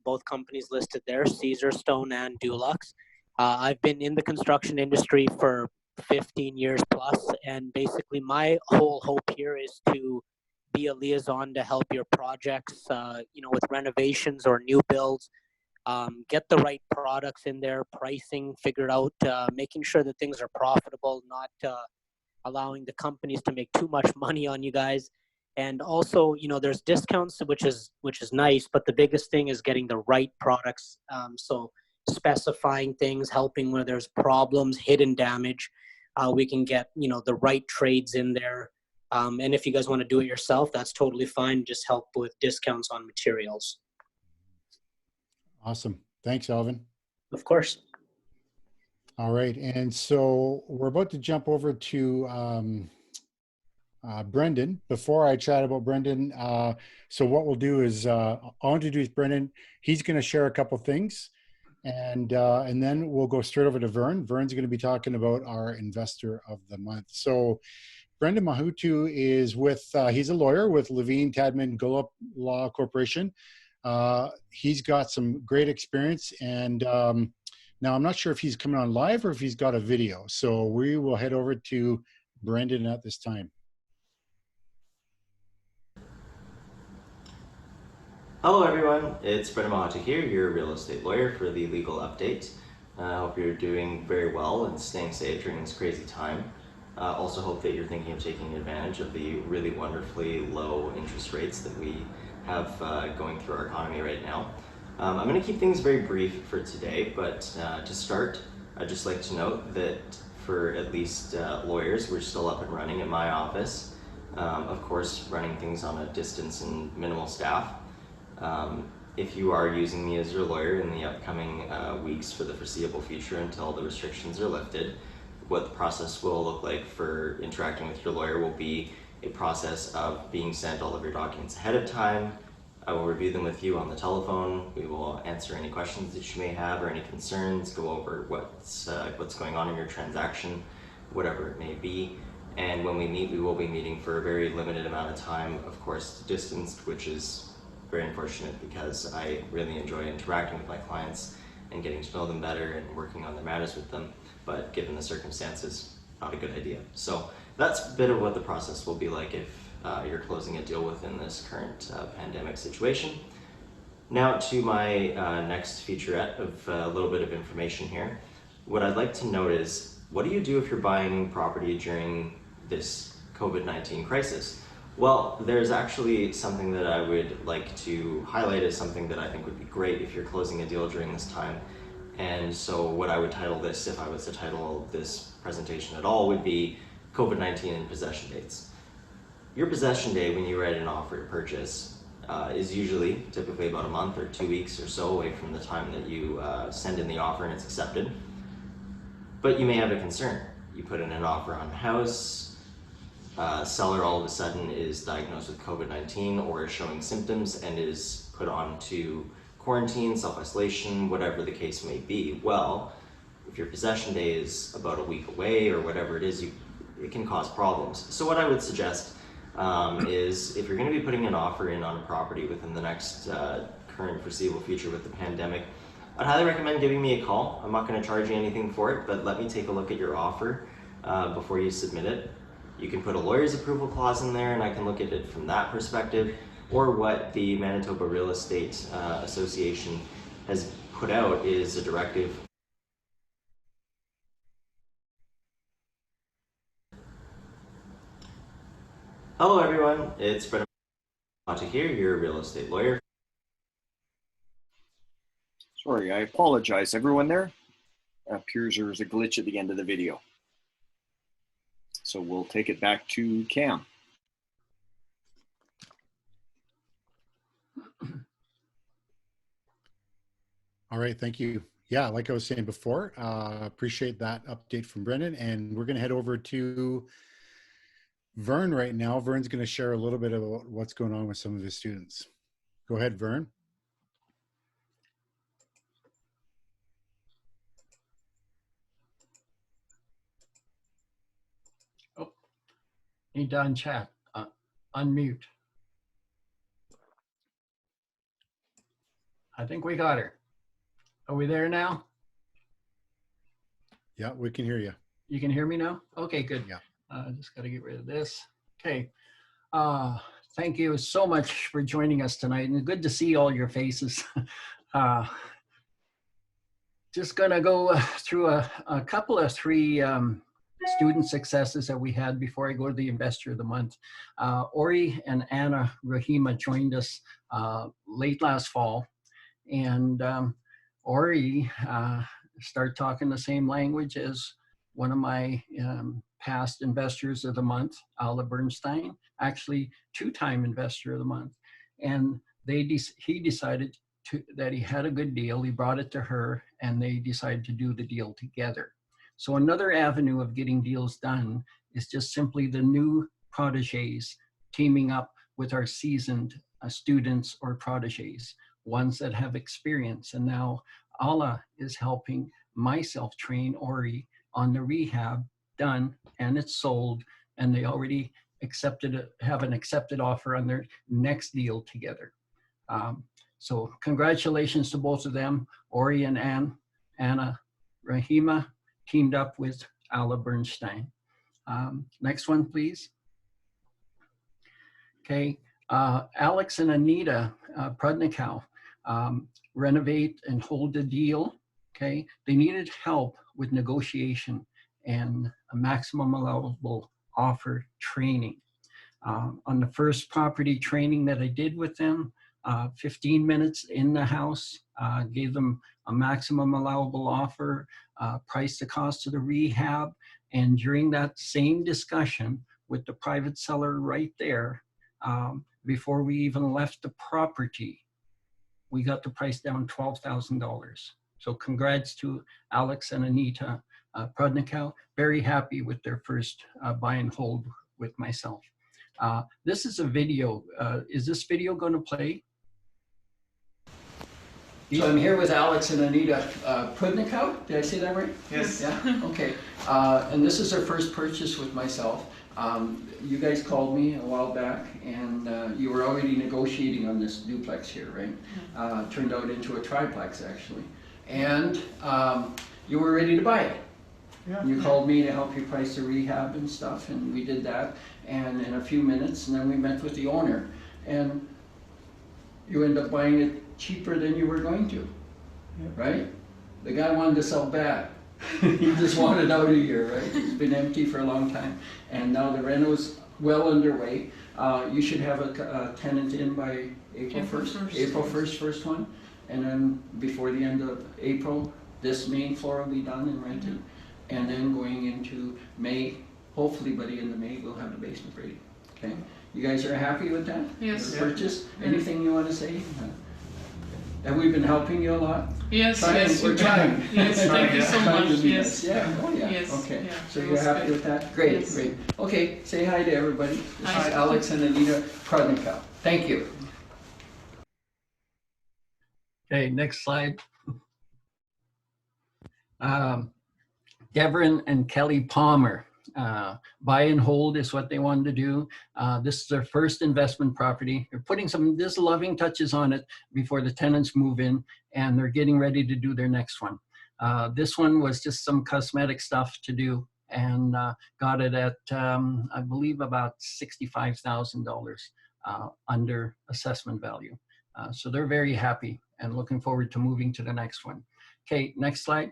both companies listed there, Caesar Stone and Dulux. I've been in the construction industry for 15 years plus, and basically my whole hope here is to be a liaison to help your projects, with renovations or new builds, get the right products in there, pricing figured out, making sure that things are profitable, not allowing the companies to make too much money on you guys. And also, there's discounts, which is nice, but the biggest thing is getting the right products. So specifying things, helping where there's problems, hidden damage. We can get, the right trades in there. And if you guys want to do it yourself, that's totally fine. Just help with discounts on materials. Awesome. Thanks, Alvin. Of course. All right. And so we're about to jump over to Brendan. Before I chat about Brendan, so what we'll do is I'll introduce Brendan. He's going to share a couple things, and then we'll go straight over to Vern. Vern's going to be talking about our investor of the month. So Brendan Mahutu is he's a lawyer with Levine Tadman Gullop Law Corporation. He's got some great experience, and now I'm not sure if he's coming on live or if he's got a video. So we will head over to Brendan at this time. Hello everyone, it's Brendan Mahata here, your real estate lawyer for the legal update. I hope you're doing very well and staying safe during this crazy time. Also hope that you're thinking of taking advantage of the really wonderfully low interest rates that we have going through our economy right now. I'm going to keep things very brief for today, but to start, I'd just like to note that for at least lawyers, we're still up and running at my office. Of course, running things on a distance and minimal staff. If you are using me as your lawyer in the upcoming weeks for the foreseeable future until the restrictions are lifted, what the process will look like for interacting with your lawyer will be a process of being sent all of your documents ahead of time. I will review them with you on the telephone. We will answer any questions that you may have or any concerns, go over what's going on in your transaction, whatever it may be. And when we meet, we will be meeting for a very limited amount of time, of course, distanced, which is very unfortunate because I really enjoy interacting with my clients and getting to know them better and working on their matters with them. But given the circumstances, not a good idea. So that's a bit of what the process will be like if you're closing a deal within this current pandemic situation. Now to my next featurette of a little bit of information here. What I'd like to note is, what do you do if you're buying property during this COVID-19 crisis? Well, there's actually something that I would like to highlight as something that I think would be great if you're closing a deal during this time. And so what I would title this, if I was to title this presentation at all, would be COVID-19 and possession dates. Your possession day when you write an offer to purchase is usually typically about a month or 2 weeks or so away from the time that you send in the offer and it's accepted. But you may have a concern. You put in an offer on a house, seller all of a sudden is diagnosed with COVID-19 or is showing symptoms and is put on to quarantine, self-isolation, whatever the case may be. Well, if your possession day is about a week away or whatever it is, it can cause problems. So what I would suggest is if you're going to be putting an offer in on a property within the next current foreseeable future with the pandemic, I'd highly recommend giving me a call. I'm not going to charge you anything for it, but let me take a look at your offer before you submit it. You can put a lawyer's approval clause in there and I can look at it from that perspective, or what the Manitoba Real Estate Association has put out is a directive. Hello everyone, it's Brendan Mahata here, your real estate lawyer. Sorry, I apologize. Everyone there? It appears there was a glitch at the end of the video. So we'll take it back to Cam. All right, thank you. Yeah, like I was saying before, appreciate that update from Brendan, and we're going to head over to Vern right now. Vern's going to share a little bit about what's going on with some of his students. Go ahead, Vern. Oh, need to unchat, unmute. I think we got her. Are we there now? Yeah, we can hear you. You can hear me now? Okay, good. Yeah. Just got to get rid of this. Okay. Thank you so much for joining us tonight, and good to see all your faces. Just going to go through a couple of three student successes that we had before I go to the Investor of the Month. Ori and Anna Rahima joined us late last fall, and Ori started talking the same language as one of my past Investors of the Month, Ala Bernstein, actually two-time Investor of the Month. And he decided that he had a good deal. He brought it to her and they decided to do the deal together. So another avenue of getting deals done is just simply the new proteges teaming up with our seasoned students or proteges, ones that have experience. And now Ala is helping myself train Ori on the rehab done, and it's sold, and they already have an accepted offer on their next deal together. So congratulations to both of them. Ori and Anna Rahima teamed up with Ala Bernstein. Next one, please. Okay, Alex and Anita Prudnikow renovate and hold a deal. Okay, they needed help with negotiation and a maximum allowable offer training. On the first property training that I did with them, 15 minutes in the house, gave them a maximum allowable offer, price the cost of the rehab, and during that same discussion with the private seller right there, before we even left the property, we got the price down $12,000. So congrats to Alex and Anita Prudnikow. Very happy with their first buy and hold with myself. This is a video. Is this video going to play? So I'm here with Alex and Anita Prudnikow. Did I say that right? Yes. Yeah. Okay. And this is their first purchase with myself. You guys called me a while back, and you were already negotiating on this duplex here, right? Turned out into a triplex, actually. And you were ready to buy it. Yeah. You called me to help you price the rehab and stuff, and we did that. And in a few minutes, and then we met with the owner, and you ended up buying it cheaper than you were going to, right? The guy wanted to sell bad. He just wanted out of here, right? It's been empty for a long time, and now the reno's well underway. You should have a tenant in by April 1st. April 1st, first one, and then before the end of April, this main floor will be done and rented, and then going into May. Hopefully by the end of May, we'll have the basement ready. Okay, you guys are happy with that? Yes. The purchase. Anything you want to say? Have we been helping you a lot? Yes, We're trying. Yes, thank you so much. Yes. Yeah, oh yeah. Yes. Okay, Yeah, so that you're was happy good. with that? Great, Yes. great. Okay, say hi to everybody. This Hi. is Alex and Anita Prudnikow. Thank you. Okay, next slide. Devin and Kelly Palmer. Buy and hold is what they wanted to do. This is their first investment property. They're putting some just loving touches on it before the tenants move in, and they're getting ready to do their next one. This one was just some cosmetic stuff to do, and got it at, I believe, about $65,000 under assessment value. So they're very happy and looking forward to moving to the next one. Okay, next slide.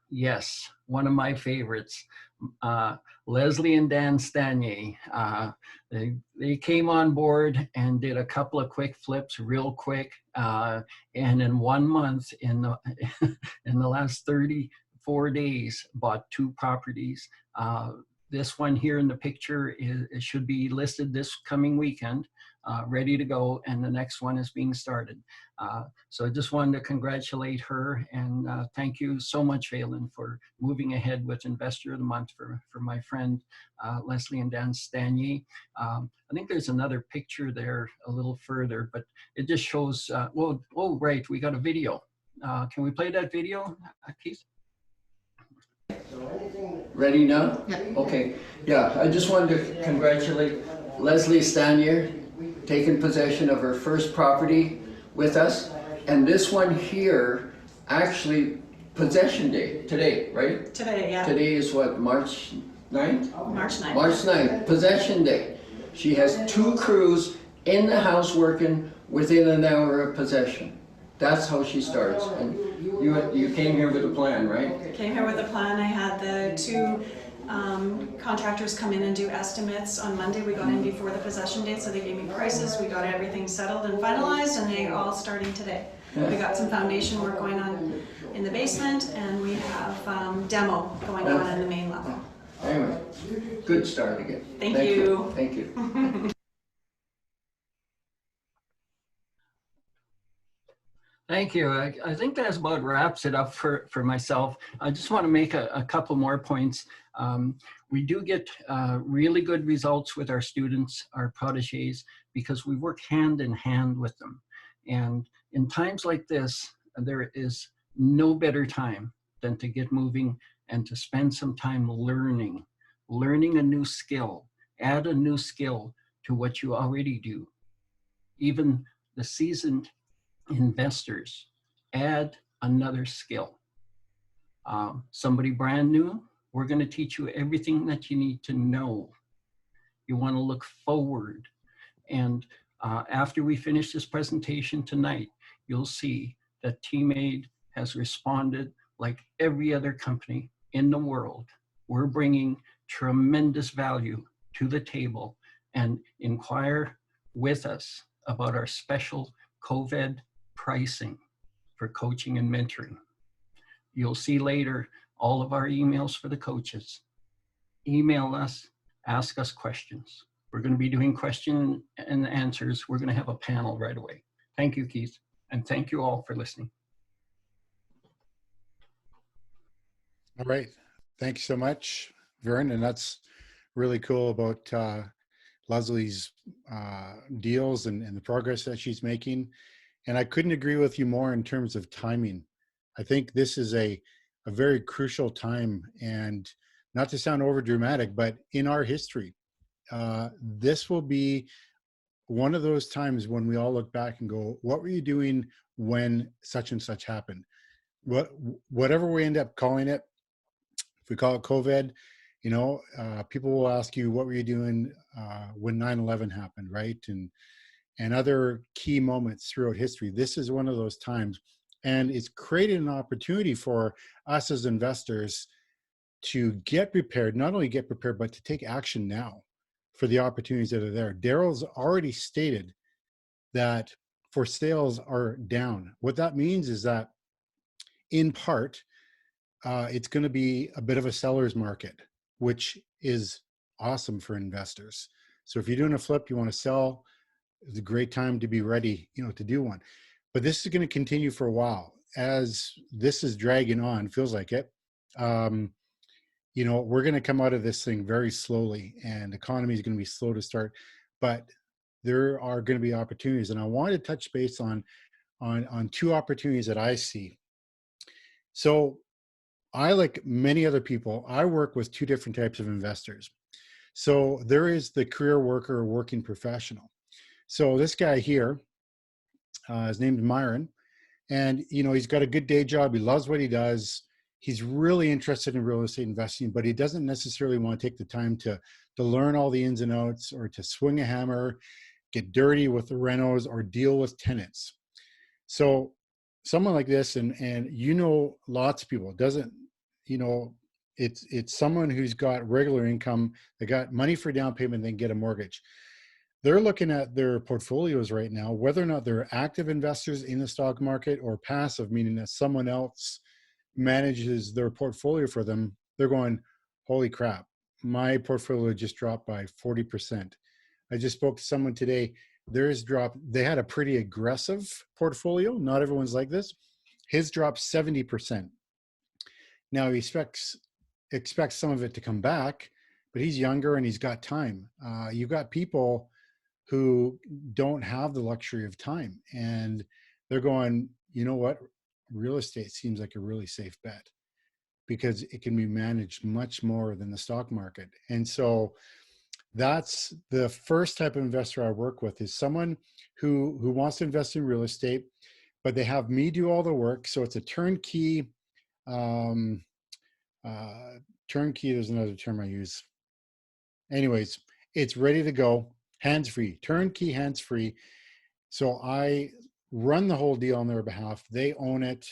Yes, one of my favorites, Leslie and Dan Stanier. They came on board and did a couple of quick flips real quick. And in 1 month, in the last 34 days, bought 2 properties. This one here in the picture it should be listed this coming weekend, ready to go, and the next one is being started. So I just wanted to congratulate her and thank you so much, Valen, for moving ahead with Investor of the Month for my friend Leslie and Dan Stanier. I think there's another picture there a little further, but it just shows, well, oh, right, we got a video. Can we play that video, Keith? Ready now? Yeah. Okay. Yeah, I just wanted to congratulate Leslie Stanier, taking possession of her first property with us. And this one here, actually, possession day, today, right? Today, yeah. Today is what, March 9th? March 9th. March 9th, possession day. She has 2 crews in the house working within an hour of possession. That's how she starts. And you came here with a plan, right? Came here with a plan. I had the 2 contractors come in and do estimates on Monday. We got in before the possession date, so they gave me prices. We got everything settled and finalized, and they all starting today. We got some foundation work going on in the basement, and we have demo going on in the main level. Anyway, good start again. Thank you. Thank you. Thank you. I think that about wraps it up for myself. I just want to make a couple more points. We do get really good results with our students, our protégés, because we work hand in hand with them. And in times like this, there is no better time than to get moving and to spend some time learning a new skill, add a new skill to what you already do. even the seasoned investors, add another skill. Somebody brand new, we're going to teach you everything that you need to know. You want to look forward. And after we finish this presentation tonight, you'll see that TeamAid has responded like every other company in the world. We're bringing tremendous value to the table, and inquire with us about our special COVID pricing for coaching and mentoring. You'll see later all of our emails for the coaches. Email us, ask us questions. We're going to be doing question and answers. We're going to have a panel right away. Thank you, Keith, and thank you all for listening. All right. Thanks so much, Vern. And that's really cool about Leslie's deals and the progress that she's making. And I couldn't agree with you more in terms of timing. I think this is a very crucial time, and not to sound over dramatic, but in our history, this will be one of those times when we all look back and go, what were you doing when such and such happened? Whatever we end up calling it, if we call it COVID, you know, people will ask you, what were you doing when 9/11 happened, right? And other key moments throughout history. This is one of those times, and it's created an opportunity for us as investors to get prepared, not only get prepared, but to take action now for the opportunities that are there. Daryl's already stated that for sales are down. What that means is that in part, it's going to be a bit of a seller's market, which is awesome for investors. So if you're doing a flip, you want to sell, it's a great time to be ready, you know, to do one. But this is going to continue for a while. As this is dragging on, feels like it. You know, we're going to come out of this thing very slowly, and the economy is going to be slow to start, but there are going to be opportunities. And I want to touch base on two opportunities that I see. So I, like many other people, I work with two different types of investors. So there is the career worker or working professional. So this guy here, his name's Myron, and you know, he's got a good day job. He loves what he does. He's really interested in real estate investing, but he doesn't necessarily want to take the time to learn all the ins and outs, or to swing a hammer, get dirty with the renos, or deal with tenants. So someone like this, and you know, lots of people, doesn't, you know, it's someone who's got regular income, they got money for down payment, they can get a mortgage. They're looking at their portfolios right now, whether or not they're active investors in the stock market or passive, meaning that someone else manages their portfolio for them. They're going, holy crap, my portfolio just dropped by 40%. I just spoke to someone today, theirs dropped, they had a pretty aggressive portfolio. Not everyone's like this. His dropped 70%. Now he expects some of it to come back, but he's younger and he's got time. You've got people who don't have the luxury of time, and they're going, you know what, real estate seems like a really safe bet because it can be managed much more than the stock market. And so that's the first type of investor I work with, is someone who wants to invest in real estate, but they have me do all the work. So it's a turnkey, turnkey, there's another term I use. Anyways, it's ready to go, hands-free, turnkey, hands-free. So I run the whole deal on their behalf. They own it.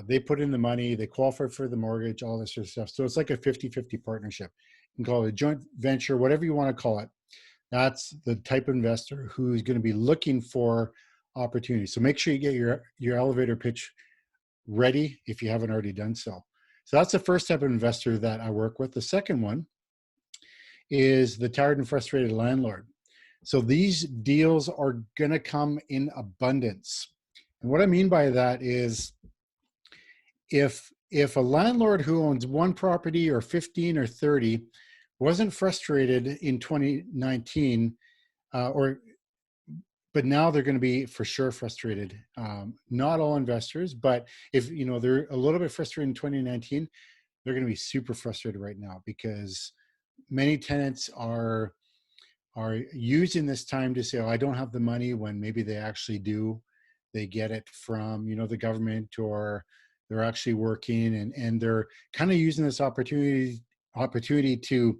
They put in the money, they qualify for the mortgage, all this sort of stuff. So it's like a 50-50 partnership. You can call it a joint venture, whatever you want to call it. That's the type of investor who's going to be looking for opportunities. So make sure you get your elevator pitch ready if you haven't already done so. So that's the first type of investor that I work with. The second one is the tired and frustrated landlord. So these deals are going to come in abundance. And what I mean by that is, if a landlord who owns one property or 15 or 30 wasn't frustrated in 2019, but now they're going to be for sure frustrated. Not all investors, but if you know they're a little bit frustrated in 2019, they're going to be super frustrated right now, because many tenants are are using this time to say, oh, I don't have the money, when maybe they actually do. They get it from, the government, or they're actually working, and they're kind of using this opportunity to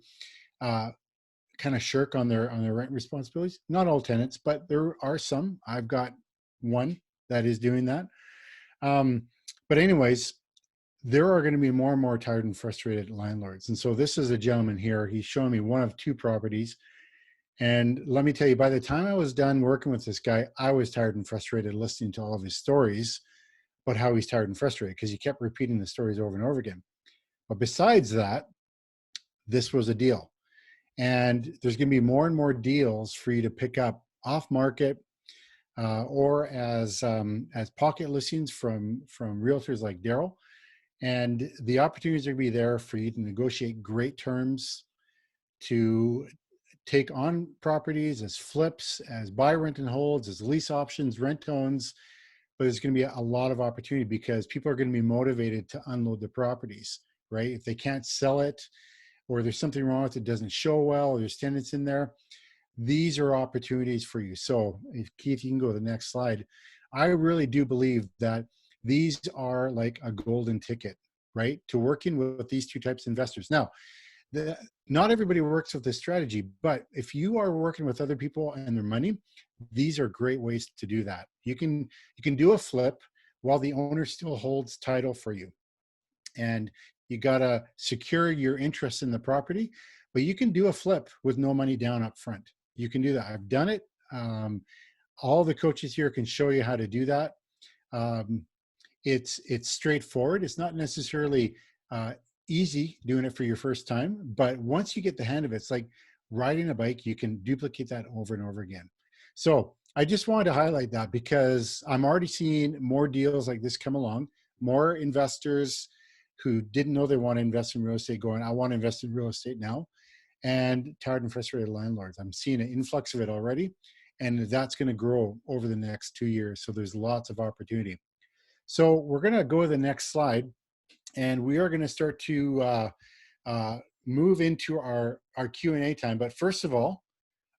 kind of shirk on their rent responsibilities. Not all tenants, but there are some. I've got one that is doing that. But anyways, there are going to be more and more tired and frustrated landlords. And so this is a gentleman here. He's showing me one of 2 properties. And let me tell you, by the time I was done working with this guy, I was tired and frustrated listening to all of his stories about how he's tired and frustrated, because he kept repeating the stories over and over again. But besides that, this was a deal. And there's going to be more and more deals for you to pick up off market, or as pocket listings from realtors like Daryl. And the opportunities are going to be there for you to negotiate great terms, to take on properties as flips, as buy, rent, and holds, as lease options, rent owns. But there's going to be a lot of opportunity, because people are going to be motivated to unload the properties, right? If they can't sell it, or there's something wrong with it, doesn't show well, or there's tenants in there, these are opportunities for you. So if Keith, you can go to the next slide. I really do believe that these are like a golden ticket, right, to working with these 2 types of investors. Now, not everybody works with this strategy, but if you are working with other people and their money, these are great ways to do that. You can do a flip while the owner still holds title for you. And you got to secure your interest in the property, but you can do a flip with no money down up front. You can do that. I've done it. All the coaches here can show you how to do that. It's straightforward. It's not necessarily easy doing it for your first time, but once you get the hang of it, it's like riding a bike. You can duplicate that over and over again. So I just wanted to highlight that, because I'm already seeing more deals like this come along, more investors who didn't know they want to invest in real estate going, I want to invest in real estate now, and tired and frustrated landlords. I'm seeing an influx of it already, and that's going to grow over the next 2 years. So there's lots of opportunity. So we're going to go to the next slide, and we are going to start to move into our Q&A time. But first of all,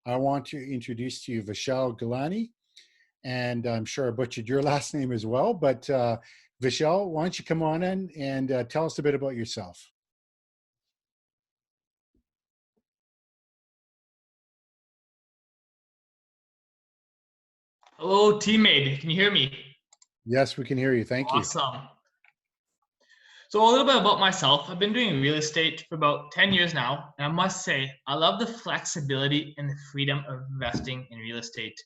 I want to introduce to you Vishal Galani, and I'm sure I butchered your last name as well, but Vishal, why don't you come on in and tell us a bit about yourself. Hello, teammate. Can you hear me? Yes, we can hear you. Thank you. Awesome. So a little bit about myself. I've been doing real estate for about 10 years now, and I must say, I love the flexibility and the freedom of investing in real estate.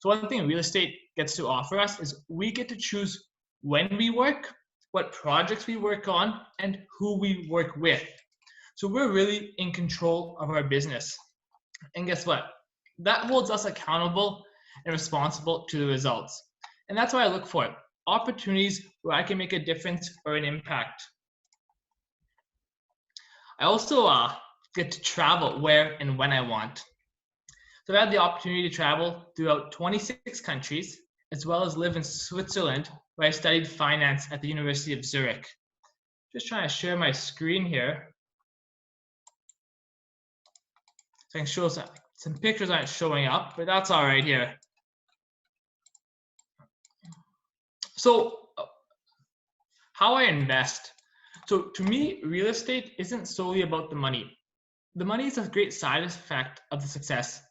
So one thing real estate gets to offer us is we get to choose when we work, what projects we work on, and who we work with. So we're really in control of our business. And guess what? That holds us accountable and responsible to the results. And that's what I look for, opportunities where I can make a difference or an impact. I also get to travel where and when I want. So I've had the opportunity to travel throughout 26 countries, as well as live in Switzerland, where I studied finance at the University of Zurich. Just trying to share my screen here. So I can show some pictures aren't showing up, but that's all right here. So how I invest. So to me, real estate isn't solely about the money. The money is a great side effect of the success.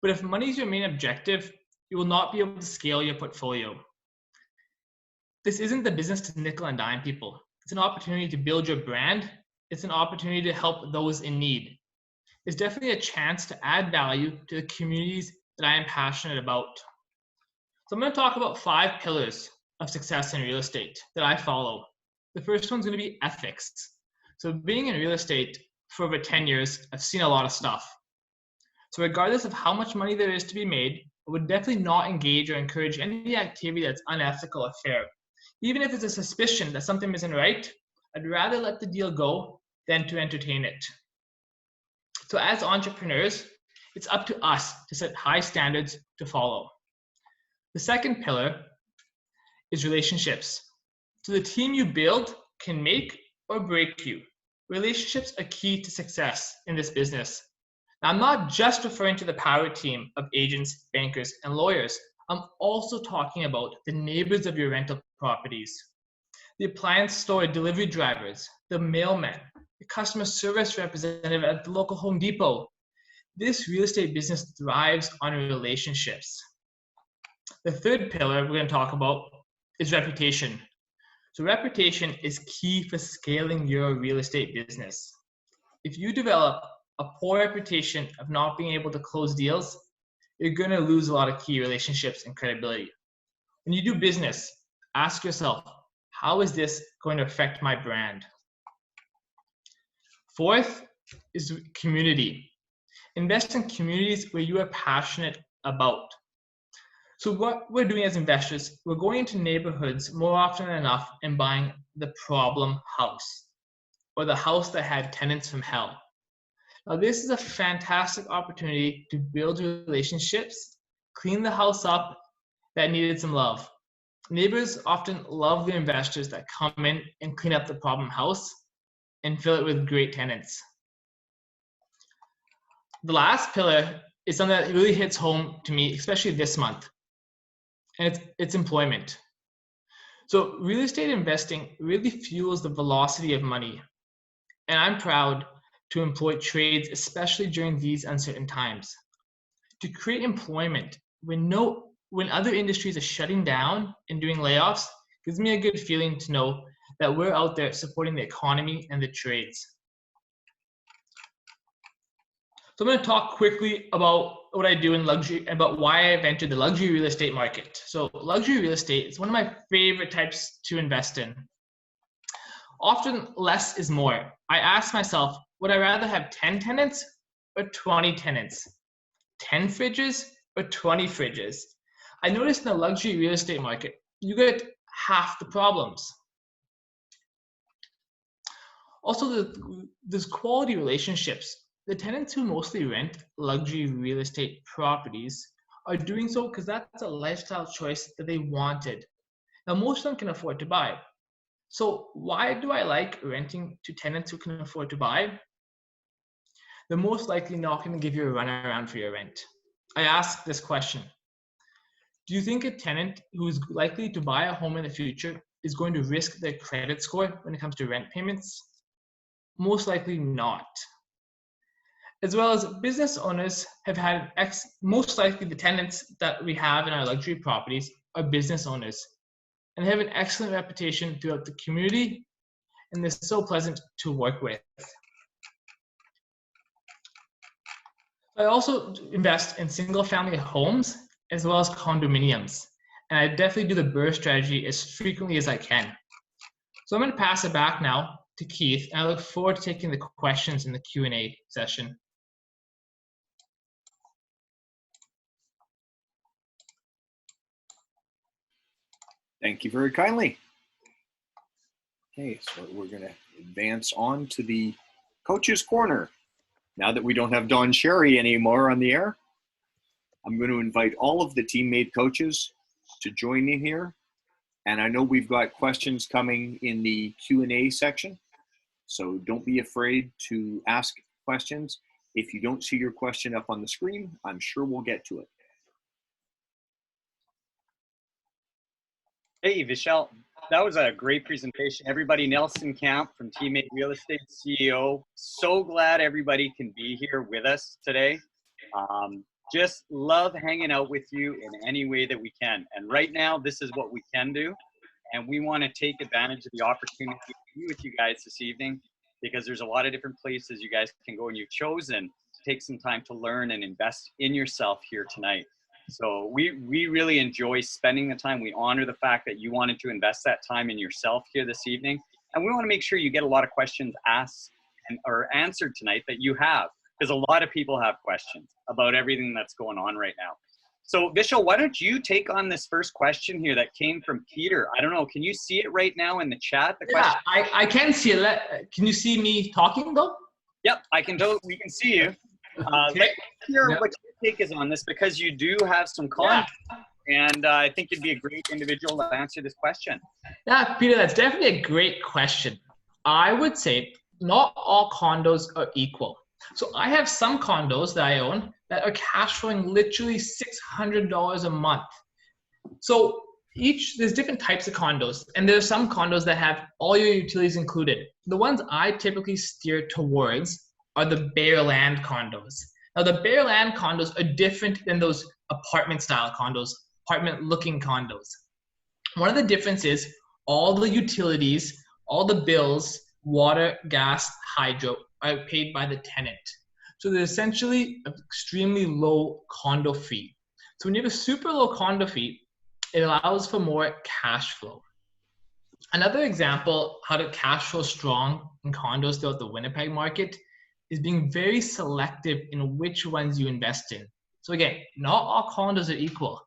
But if money is your main objective, you will not be able to scale your portfolio. This isn't the business to nickel and dime people. It's an opportunity to build your brand. It's an opportunity to help those in need. It's definitely a chance to add value to the communities that I am passionate about. So I'm going to talk about 5 pillars of success in real estate that I follow. The first one's going to be ethics. So being in real estate for over 10 years, I've seen a lot of stuff. So regardless of how much money there is to be made, I would definitely not engage or encourage any activity that's unethical or fair. Even if it's a suspicion that something isn't right, I'd rather let the deal go than to entertain it. So as entrepreneurs, it's up to us to set high standards to follow. The second pillar is relationships. So the team you build can make or break you. Relationships are key to success in this business. Now, I'm not just referring to the power team of agents, bankers, and lawyers. I'm also talking about the neighbors of your rental properties, the appliance store delivery drivers, the mailman, the customer service representative at the local Home Depot. This real estate business thrives on relationships. The third pillar we're going to talk about is reputation. So reputation is key for scaling your real estate business. If you develop a poor reputation of not being able to close deals, you're going to lose a lot of key relationships and credibility. When you do business, ask yourself, how is this going to affect my brand? Fourth is community. Invest in communities where you are passionate about. So what we're doing as investors, we're going into neighborhoods more often than enough and buying the problem house or the house that had tenants from hell. Now, this is a fantastic opportunity to build relationships, clean the house up that needed some love. Neighbors often love the investors that come in and clean up the problem house and fill it with great tenants. The last pillar is something that really hits home to me, especially this month, and it's employment. So real estate investing really fuels the velocity of money, and I'm proud to employ trades, especially during these uncertain times. To create employment when other industries are shutting down and doing layoffs gives me a good feeling to know that we're out there supporting the economy and the trades. So I'm going to talk quickly about what I do in luxury, about why I've entered the luxury real estate market. So luxury real estate is one of my favorite types to invest in. Often less is more. I ask myself, would I rather have 10 tenants or 20 tenants? 10 fridges or 20 fridges? I noticed in the luxury real estate market, you get half the problems. Also, there's quality relationships. The tenants who mostly rent luxury real estate properties are doing so because that's a lifestyle choice that they wanted. Now, most of them can afford to buy. So why do I like renting to tenants who can afford to buy? They're most likely not going to give you a runaround for your rent. I ask this question. Do you think a tenant who is likely to buy a home in the future is going to risk their credit score when it comes to rent payments? Most likely not. As well as business owners have had, most likely the tenants that we have in our luxury properties are business owners. And they have an excellent reputation throughout the community, and they're so pleasant to work with. I also invest in single-family homes as well as condominiums, and I definitely do the BRRRR strategy as frequently as I can. So I'm going to pass it back now to Keith, and I look forward to taking the questions in the Q&A session. Thank you very kindly. Okay, so we're going to advance on to the Coach's Corner. Now that we don't have Don Sherry anymore on the air, I'm going to invite all of the teammate coaches to join in here. And I know we've got questions coming in the Q&A section, so don't be afraid to ask questions. If you don't see your question up on the screen, I'm sure we'll get to it. Hey, Vishal, that was a great presentation. Everybody, Nelson Camp from Teammate Real Estate CEO. So glad everybody can be here with us today. Just love hanging out with you in any way that we can. And right now, this is what we can do. And we want to take advantage of the opportunity to be with you guys this evening, because there's a lot of different places you guys can go, and you've chosen to take some time to learn and invest in yourself here tonight. So we really enjoy spending the time. We honor the fact that you wanted to invest that time in yourself here this evening. And we want to make sure you get a lot of questions asked or answered tonight that you have, because a lot of people have questions about everything that's going on right now. So Vishal, why don't you take on this first question here that came from Peter? I don't know, can you see it right now in the chat? Yeah, I can see it. Can you see me talking though? Yep, we can see you. Let's hear what your take is on this, because you do have some content, and I think you'd be a great individual to answer this question. Yeah, Peter, that's definitely a great question. I would say not all condos are equal. So I have some condos that I own that are cash flowing literally $600 a month. So there's different types of condos, and there are some condos that have all your utilities included. The ones I typically steer towards are the bare land condos. Now the bare land condos are different than those apartment style condos, apartment looking condos. One of the differences is all the utilities, all the bills, water, gas, hydro, are paid by the tenant. So there's essentially an extremely low condo fee. So when you have a super low condo fee, it allows for more cash flow. Another example how to cash flow strong in condos throughout the Winnipeg market is being very selective in which ones you invest in. So again, not all condos are equal.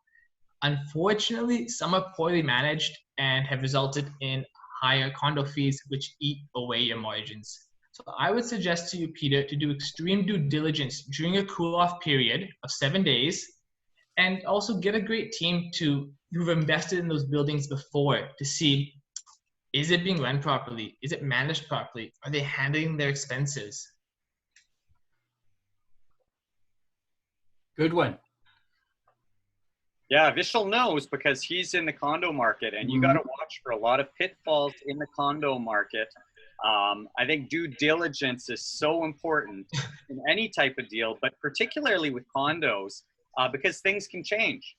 Unfortunately, some are poorly managed and have resulted in higher condo fees, which eat away your margins. So I would suggest to you, Peter, to do extreme due diligence during a cool-off period of 7 days, and also get a great team who've invested in those buildings before to see, is it being run properly? Is it managed properly? Are they handling their expenses? Good one. Yeah, Vishal knows because he's in the condo market, and you got to watch for a lot of pitfalls in the condo market. I think due diligence is so important in any type of deal, but particularly with condos, because things can change.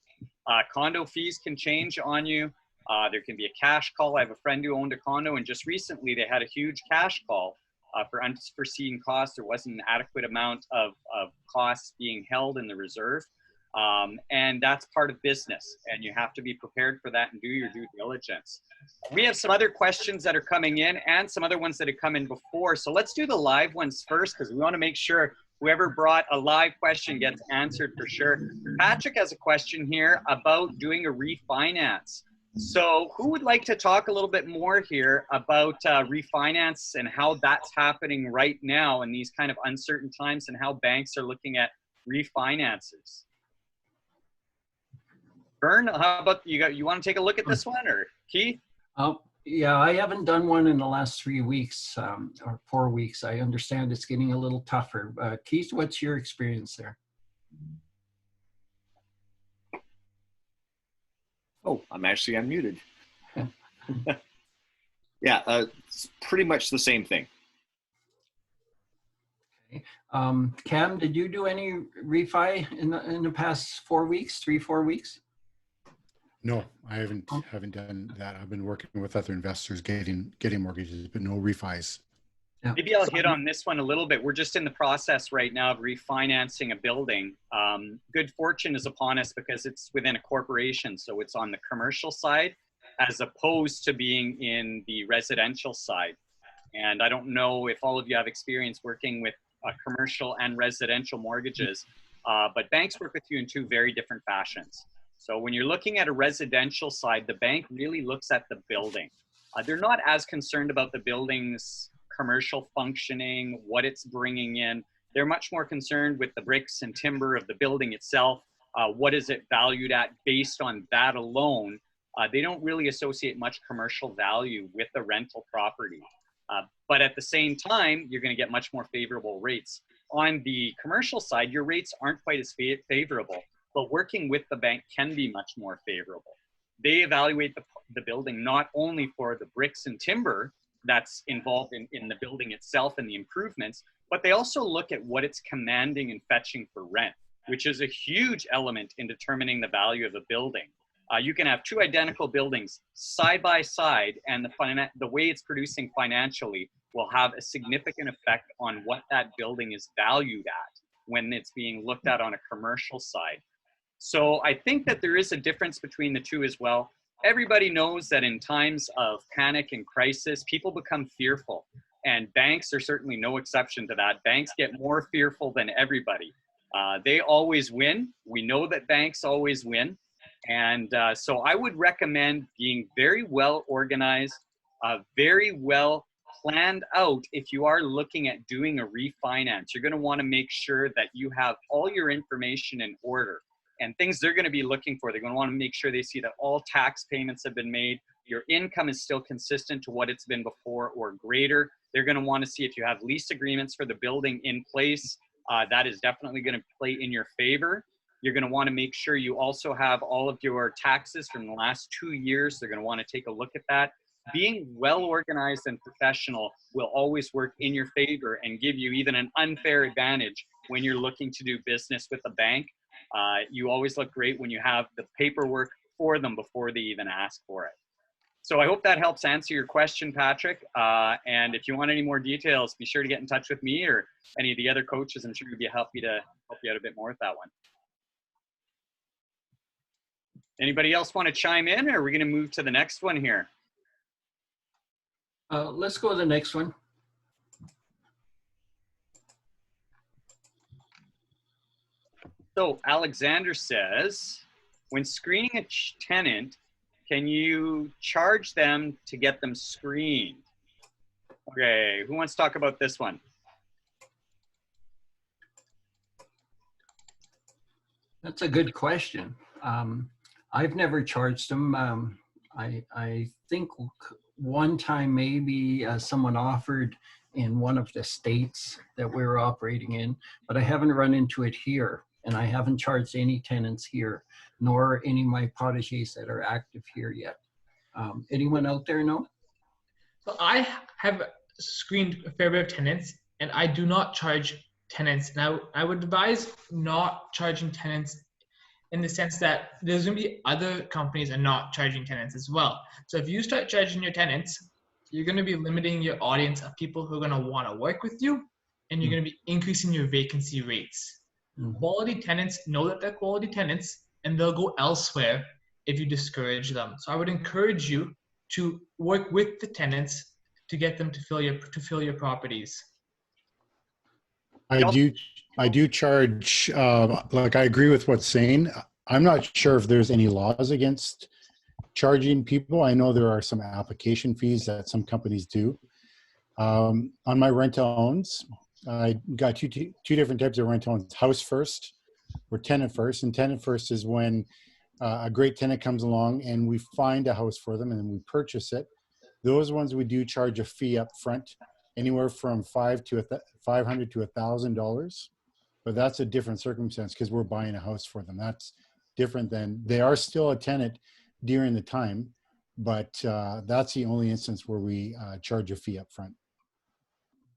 Condo fees can change on you. There can be a cash call. I have a friend who owned a condo, and just recently they had a huge cash call for unforeseen costs. There wasn't an adequate amount of costs being held in the reserve. And that's part of business, and you have to be prepared for that and do your due diligence. We have some other questions that are coming in and some other ones that have come in before. So let's do the live ones first, because we want to make sure whoever brought a live question gets answered for sure. Patrick has a question here about doing a refinance. So who would like to talk a little bit more here about refinance and how that's happening right now in these kind of uncertain times, and how banks are looking at refinances? Vern, how about you want to take a look at this one, or Keith? Yeah, I haven't done one in the last 3 weeks or 4 weeks. I understand it's getting a little tougher. Keith, what's your experience there? Oh, I'm actually unmuted. Yeah, it's pretty much the same thing. Okay. Cam, did you do any refi in the past 4 weeks, 3-4 weeks? No, I haven't done that. I've been working with other investors getting mortgages, but no refis. Yeah. Maybe I'll hit on this one a little bit. We're just in the process right now of refinancing a building. Good fortune is upon us because it's within a corporation, so it's on the commercial side as opposed to being in the residential side. And I don't know if all of you have experience working with commercial and residential mortgages, but banks work with you in two very different fashions. So when you're looking at a residential side, the bank really looks at the building. They're not as concerned about the building's commercial functioning, what it's bringing in. They're much more concerned with the bricks and timber of the building itself. What is it valued at based on that alone? They don't really associate much commercial value with the rental property. But at the same time, you're going to get much more favorable rates. On the commercial side, your rates aren't quite as favorable, but working with the bank can be much more favorable. They evaluate the building not only for the bricks and timber that's involved in the building itself and the improvements, but they also look at what it's commanding and fetching for rent, which is a huge element in determining the value of a building. You can have two identical buildings side by side, and the way it's producing financially will have a significant effect on what that building is valued at when it's being looked at on a commercial side. So I think that there is a difference between the two as well. Everybody knows that in times of panic and crisis, people become fearful, and banks are certainly no exception to that. Banks get more fearful than everybody. They always win. We know that banks always win. And so I would recommend being very well organized, very well planned out. If you are looking at doing a refinance, you're going to want to make sure that you have all your information in order. And things they're going to be looking for, they're going to want to make sure they see that all tax payments have been made, your income is still consistent to what it's been before or greater. They're going to want to see if you have lease agreements for the building in place. That is definitely going to play in your favor. You're going to want to make sure you also have all of your taxes from the last 2 years. They're going to want to take a look at that. Being well organized and professional will always work in your favor and give you even an unfair advantage when you're looking to do business with a bank. You always look great when you have the paperwork for them before they even ask for it. So I hope that helps answer your question, Patrick. And if you want any more details, be sure to get in touch with me or any of the other coaches. I'm sure we'd be happy to help you out a bit more with that one. Anybody else want to chime in, or are we going to move to the next one here? Let's go to the next one. So Alexander says, when screening a tenant, can you charge them to get them screened? Okay, who wants to talk about this one? That's a good question. I've never charged them. I think one time maybe someone offered in one of the states that we were operating in, but I haven't run into it here, and I haven't charged any tenants here, nor any of my protégés that are active here yet. Anyone out there know? So I have screened a fair bit of tenants, and I do not charge tenants. Now, I would advise not charging tenants in the sense that there's going to be other companies are not charging tenants as well. So if you start charging your tenants, you're going to be limiting your audience of people who are going to want to work with you, and you're going to be increasing your vacancy rates. Quality tenants know that they're quality tenants, and they'll go elsewhere if you discourage them. So I would encourage you to work with the tenants to get them to fill your properties. I do charge, like I agree with what's saying. I'm not sure if there's any laws against charging people. I know there are some application fees that some companies do. On my rent-to-owns, I got two different types of rent-to-owns: house first or tenant first. And tenant first is when a great tenant comes along and we find a house for them and then we purchase it. Those ones we do charge a fee up front, anywhere from $500 to $1,000. But that's a different circumstance because we're buying a house for them. That's different than, they are still a tenant during the time, but that's the only instance where we charge a fee up front.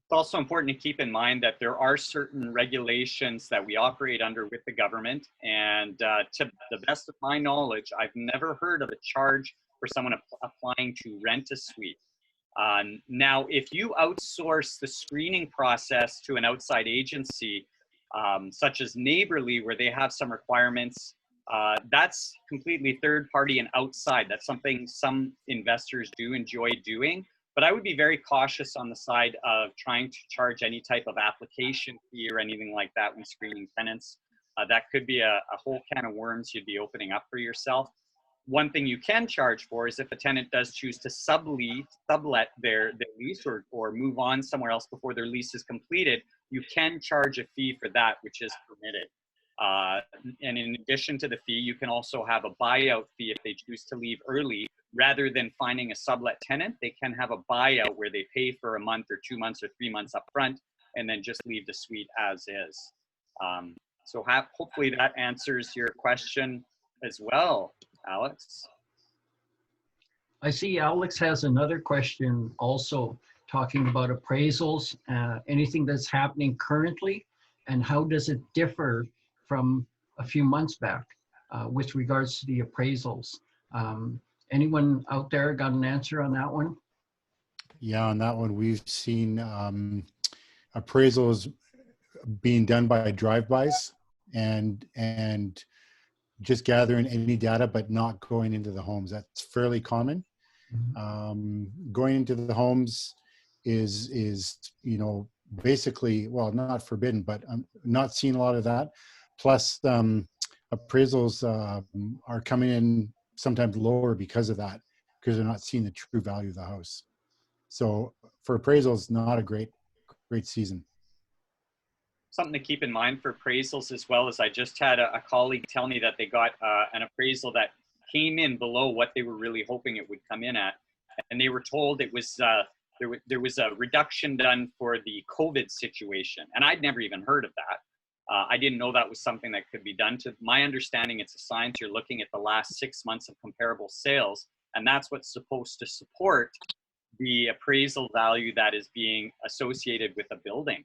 It's also important to keep in mind that there are certain regulations that we operate under with the government. And to the best of my knowledge, I've never heard of a charge for someone applying to rent a suite. Now, if you outsource the screening process to an outside agency, such as Neighborly, where they have some requirements, that's completely third party and outside. That's something some investors do enjoy doing. But I would be very cautious on the side of trying to charge any type of application fee or anything like that when screening tenants. That could be a whole can of worms you'd be opening up for yourself. One thing you can charge for is if a tenant does choose to sublet their lease or move on somewhere else before their lease is completed, you can charge a fee for that, which is permitted. And in addition to the fee, you can also have a buyout fee if they choose to leave early. Rather than finding a sublet tenant, they can have a buyout where they pay for a month or 2 months or 3 months up front and then just leave the suite as is. So hopefully that answers your question as well, Alex. I see Alex has another question also talking about appraisals, anything that's happening currently, and how does it differ from a few months back with regards to the appraisals? Anyone out there got an answer on that one? Yeah, on that one, we've seen appraisals being done by drive-bys and just gathering any data, but not going into the homes. That's fairly common. Going into the homes is basically, well, not forbidden, but I'm not seeing a lot of that. Plus, appraisals are coming in sometimes lower because of that, because they're not seeing the true value of the house. So for appraisals, not a great season. Something to keep in mind for appraisals as well is I just had a colleague tell me that they got an appraisal that came in below what they were really hoping it would come in at. And they were told it was, there was a reduction done for the COVID situation. And I'd never even heard of that. I didn't know that was something that could be done. To my understanding, it's a science. You're looking at the last 6 months of comparable sales, and that's what's supposed to support the appraisal value that is being associated with a building.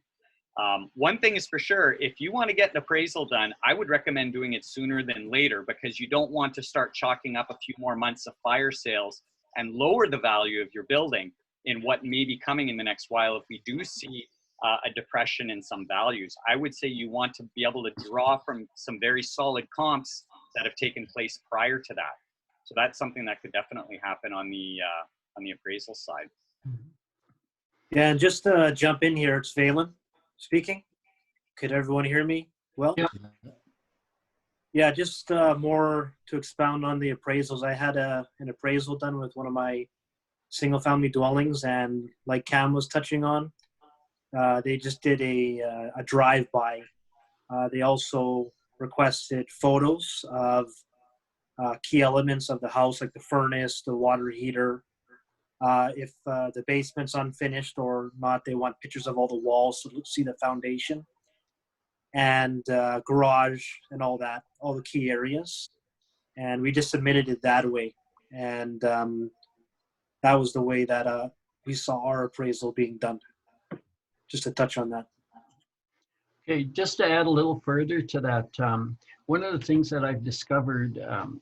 One thing is for sure, if you want to get an appraisal done, I would recommend doing it sooner than later, because you don't want to start chalking up a few more months of fire sales and lower the value of your building in what may be coming in the next while if we do see a depression in some values. I would say you want to be able to draw from some very solid comps that have taken place prior to that. So that's something that could definitely happen on the appraisal side. Yeah, and just to jump in here, it's Valen speaking. Could everyone hear me well? Yeah. Yeah, just more to expound on the appraisals. I had an appraisal done with one of my single-family dwellings, and like Cam was touching on, they just did a drive-by. They also requested photos of key elements of the house, like the furnace, the water heater. If the basement's unfinished or not, they want pictures of all the walls to see the foundation, and garage and all that, all the key areas. And we just submitted it that way. And that was the way that we saw our appraisal being done. Just to touch on that. Okay, just to add a little further to that, one of the things that I've discovered,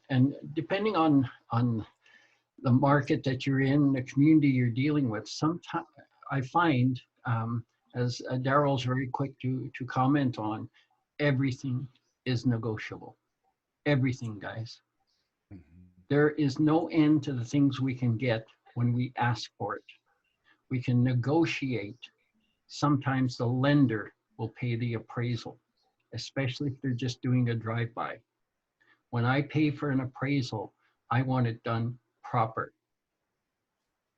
and depending on the market that you're in, the community you're dealing with, sometimes I find, as Daryl's very quick to comment on, everything is negotiable. Everything, guys. There is no end to the things we can get when we ask for it. We can negotiate. Sometimes the lender will pay the appraisal, especially if they're just doing a drive-by. When I pay for an appraisal, I want it done proper,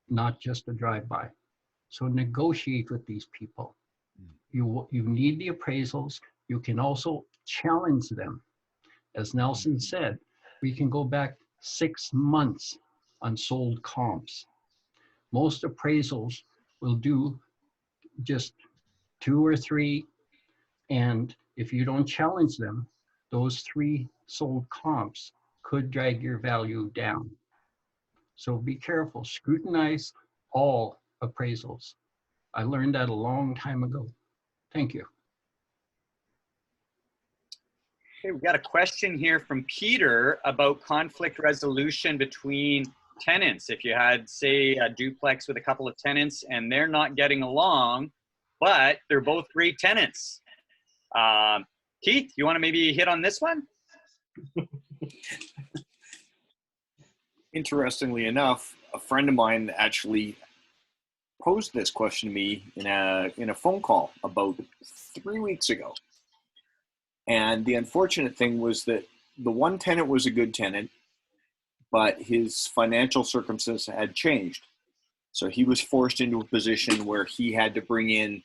not just a drive-by. So negotiate with these people. You need the appraisals. You can also challenge them. As Nelson said, we can go back 6 months on sold comps. Most appraisals will do just 2 or 3, and if you don't challenge them, those 3 sold comps could drag your value down. So be careful, scrutinize all appraisals. I learned that a long time ago. Thank you. Okay, we've got a question here from Peter about conflict resolution between tenants. If you had, say, a duplex with a couple of tenants and they're not getting along, but they're both great tenants. Keith, you want to maybe hit on this one? Interestingly enough, a friend of mine actually posed this question to me in a phone call about 3 weeks ago. And the unfortunate thing was that the one tenant was a good tenant, but his financial circumstances had changed. So he was forced into a position where he had to bring in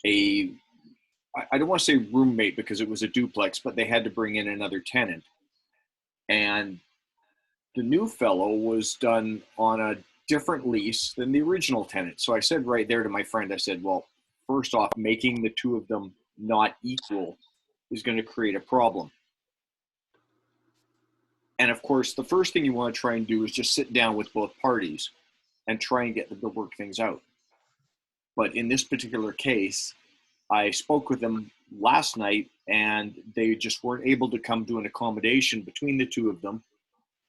I don't want to say roommate because it was a duplex, but they had to bring in another tenant. And the new fellow was done on a different lease than the original tenant. So I said right there to my friend, I said, well, first off, making the two of them not equal is going to create a problem. And of course, the first thing you want to try and do is just sit down with both parties and try and get them to work things out. But in this particular case, I spoke with them last night and they just weren't able to come to an accommodation between the two of them.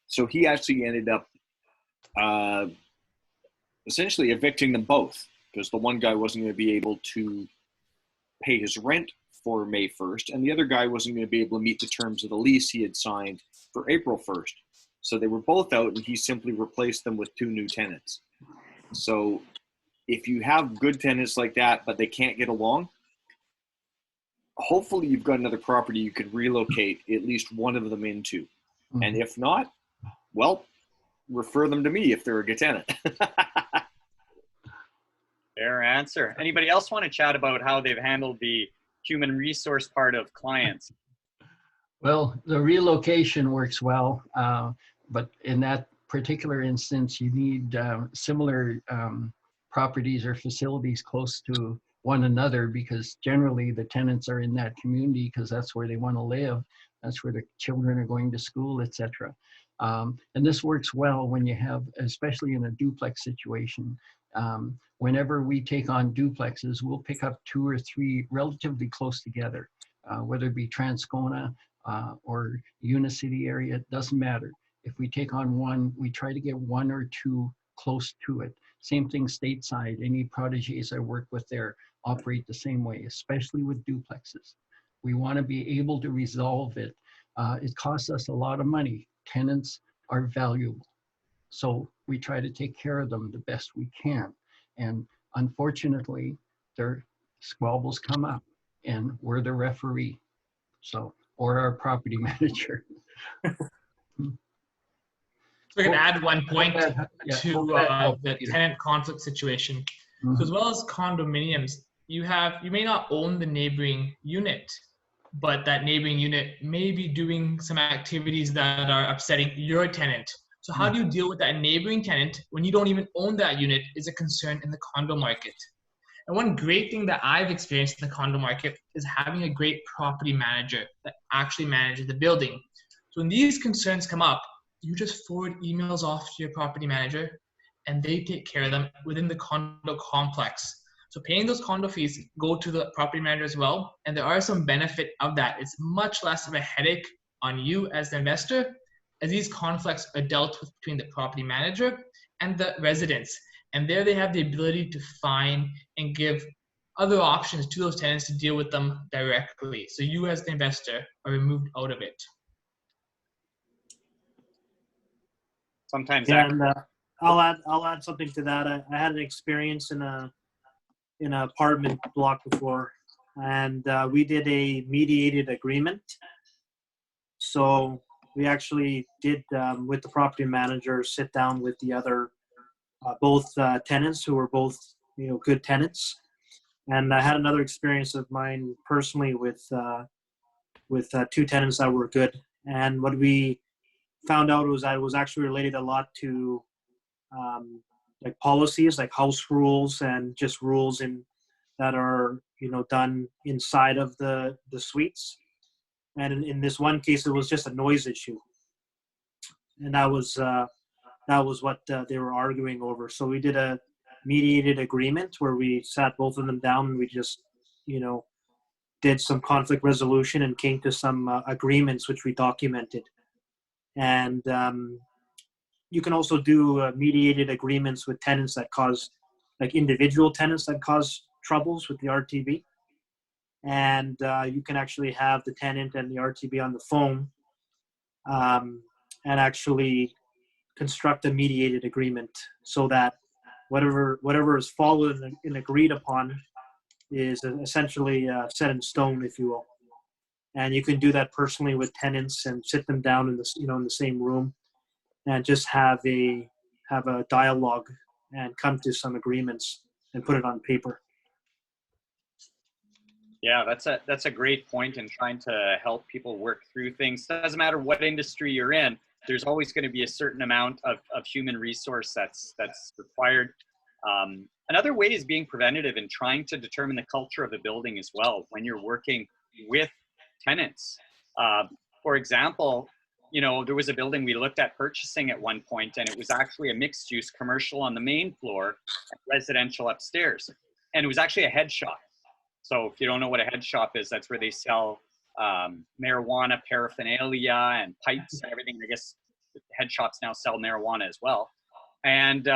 So he actually ended up essentially evicting them both because the one guy wasn't going to be able to pay his rent for May 1st, and the other guy wasn't going to be able to meet the terms of the lease he had signed for April 1st. So they were both out, and he simply replaced them with 2 new tenants. So if you have good tenants like that, but they can't get along, hopefully you've got another property you could relocate at least one of them into. Mm-hmm. And if not, well, refer them to me if they're a good tenant. Fair answer. Anybody else want to chat about how they've handled the human resource part of clients? Well, the relocation works well, but in that particular instance, you need similar properties or facilities close to one another, because generally the tenants are in that community because that's where they want to live. That's where the children are going to school, etc. And this works well when you have, especially in a duplex situation. Whenever we take on duplexes, we'll pick up 2 or 3 relatively close together, whether it be Transcona or Unicity area, it doesn't matter. If we take on one, we try to get 1 or 2 close to it. Same thing stateside. Any proteges I work with there operate the same way, especially with duplexes. We want to be able to resolve it. It costs us a lot of money. Tenants are valuable. So we try to take care of them the best we can. And unfortunately, their squabbles come up and we're the referee. So, or our property manager. So I can add one point to Yeah. the tenant conflict situation. Mhm. So as well as condominiums, you may not own the neighboring unit, but that neighboring unit may be doing some activities that are upsetting your tenant. So how do you deal with that neighboring tenant when you don't even own that unit is a concern in the condo market. And one great thing that I've experienced in the condo market is having a great property manager that actually manages the building. So when these concerns come up, you just forward emails off to your property manager and they take care of them within the condo complex. So paying those condo fees go to the property manager as well. And there are some benefit of that. It's much less of a headache on you as the investor, as these conflicts are dealt with between the property manager and the residents. And there they have the ability to find and give other options to those tenants to deal with them directly. So you as the investor are removed out of it. Sometimes Yeah, that and I'll add something to that. I had an experience in an apartment block before, and we did a mediated agreement. So we actually did, with the property manager, sit down with the other both tenants who were both good tenants. And I had another experience of mine personally with 2 tenants that were good. And what we found out was that it was actually related a lot to like policies, like house rules and just rules that are done inside of the suites. And in this one case, it was just a noise issue, and that was what they were arguing over. So we did a mediated agreement where we sat both of them down and we just did some conflict resolution and came to some agreements which we documented. And you can also do mediated agreements with tenants that cause, like individual tenants that cause troubles with the RTB. And you can actually have the tenant and the RTB on the phone and actually construct a mediated agreement so that whatever is followed and agreed upon is essentially set in stone, if you will. And you can do that personally with tenants and sit them down in the same room and just have a dialogue and come to some agreements and put it on paper. Yeah, that's a great point in trying to help people work through things. Doesn't matter what industry you're in, there's always going to be a certain amount of human resource that's required. Another way is being preventative and trying to determine the culture of the building as well when you're working with tenants. For example, there was a building we looked at purchasing at one point, and it was actually a mixed use commercial on the main floor, residential upstairs. And it was actually a head shop. So if you don't know what a head shop is, that's where they sell marijuana paraphernalia and pipes and everything. I guess head shops now sell marijuana as well. And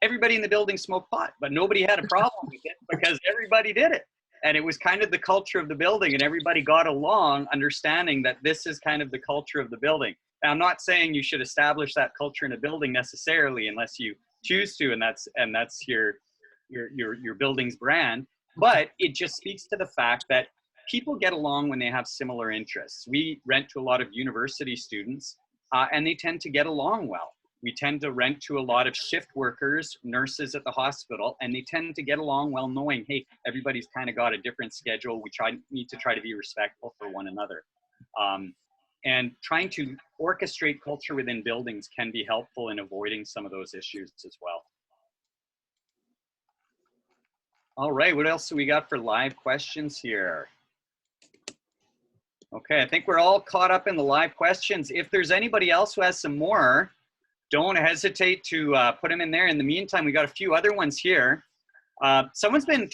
everybody in the building smoked pot, but nobody had a problem with it because everybody did it. And it was kind of the culture of the building, and everybody got along understanding that this is kind of the culture of the building. Now, I'm not saying you should establish that culture in a building necessarily unless you choose to, and that's your building's brand. But it just speaks to the fact that people get along when they have similar interests. We rent to a lot of university students, and they tend to get along well. We tend to rent to a lot of shift workers, nurses at the hospital, and they tend to get along well knowing, hey, everybody's kind of got a different schedule. We need to try to be respectful for one another. And trying to orchestrate culture within buildings can be helpful in avoiding some of those issues as well. All right, what else do we got for live questions here? Okay, I think we're all caught up in the live questions. If there's anybody else who has some more, don't hesitate to put them in there. In the meantime, we got a few other ones here. Someone's been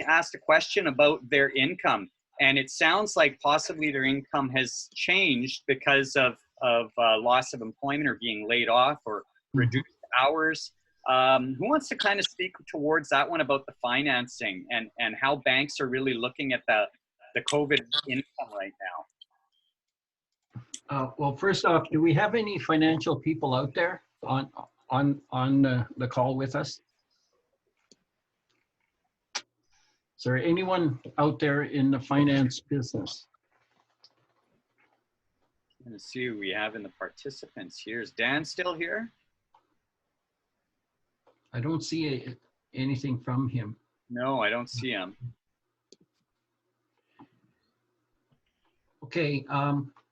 asked a question about their income, and it sounds like possibly their income has changed because of loss of employment or being laid off or reduced hours. Who wants to kind of speak towards that one about the financing and how banks are really looking at the COVID income right now? Well, first off, do we have any financial people out there on the call with us? Is there anyone out there in the finance business? I'm gonna see who we have in the participants here. Is Dan still here? I don't see anything from him. No, I don't see him. Okay,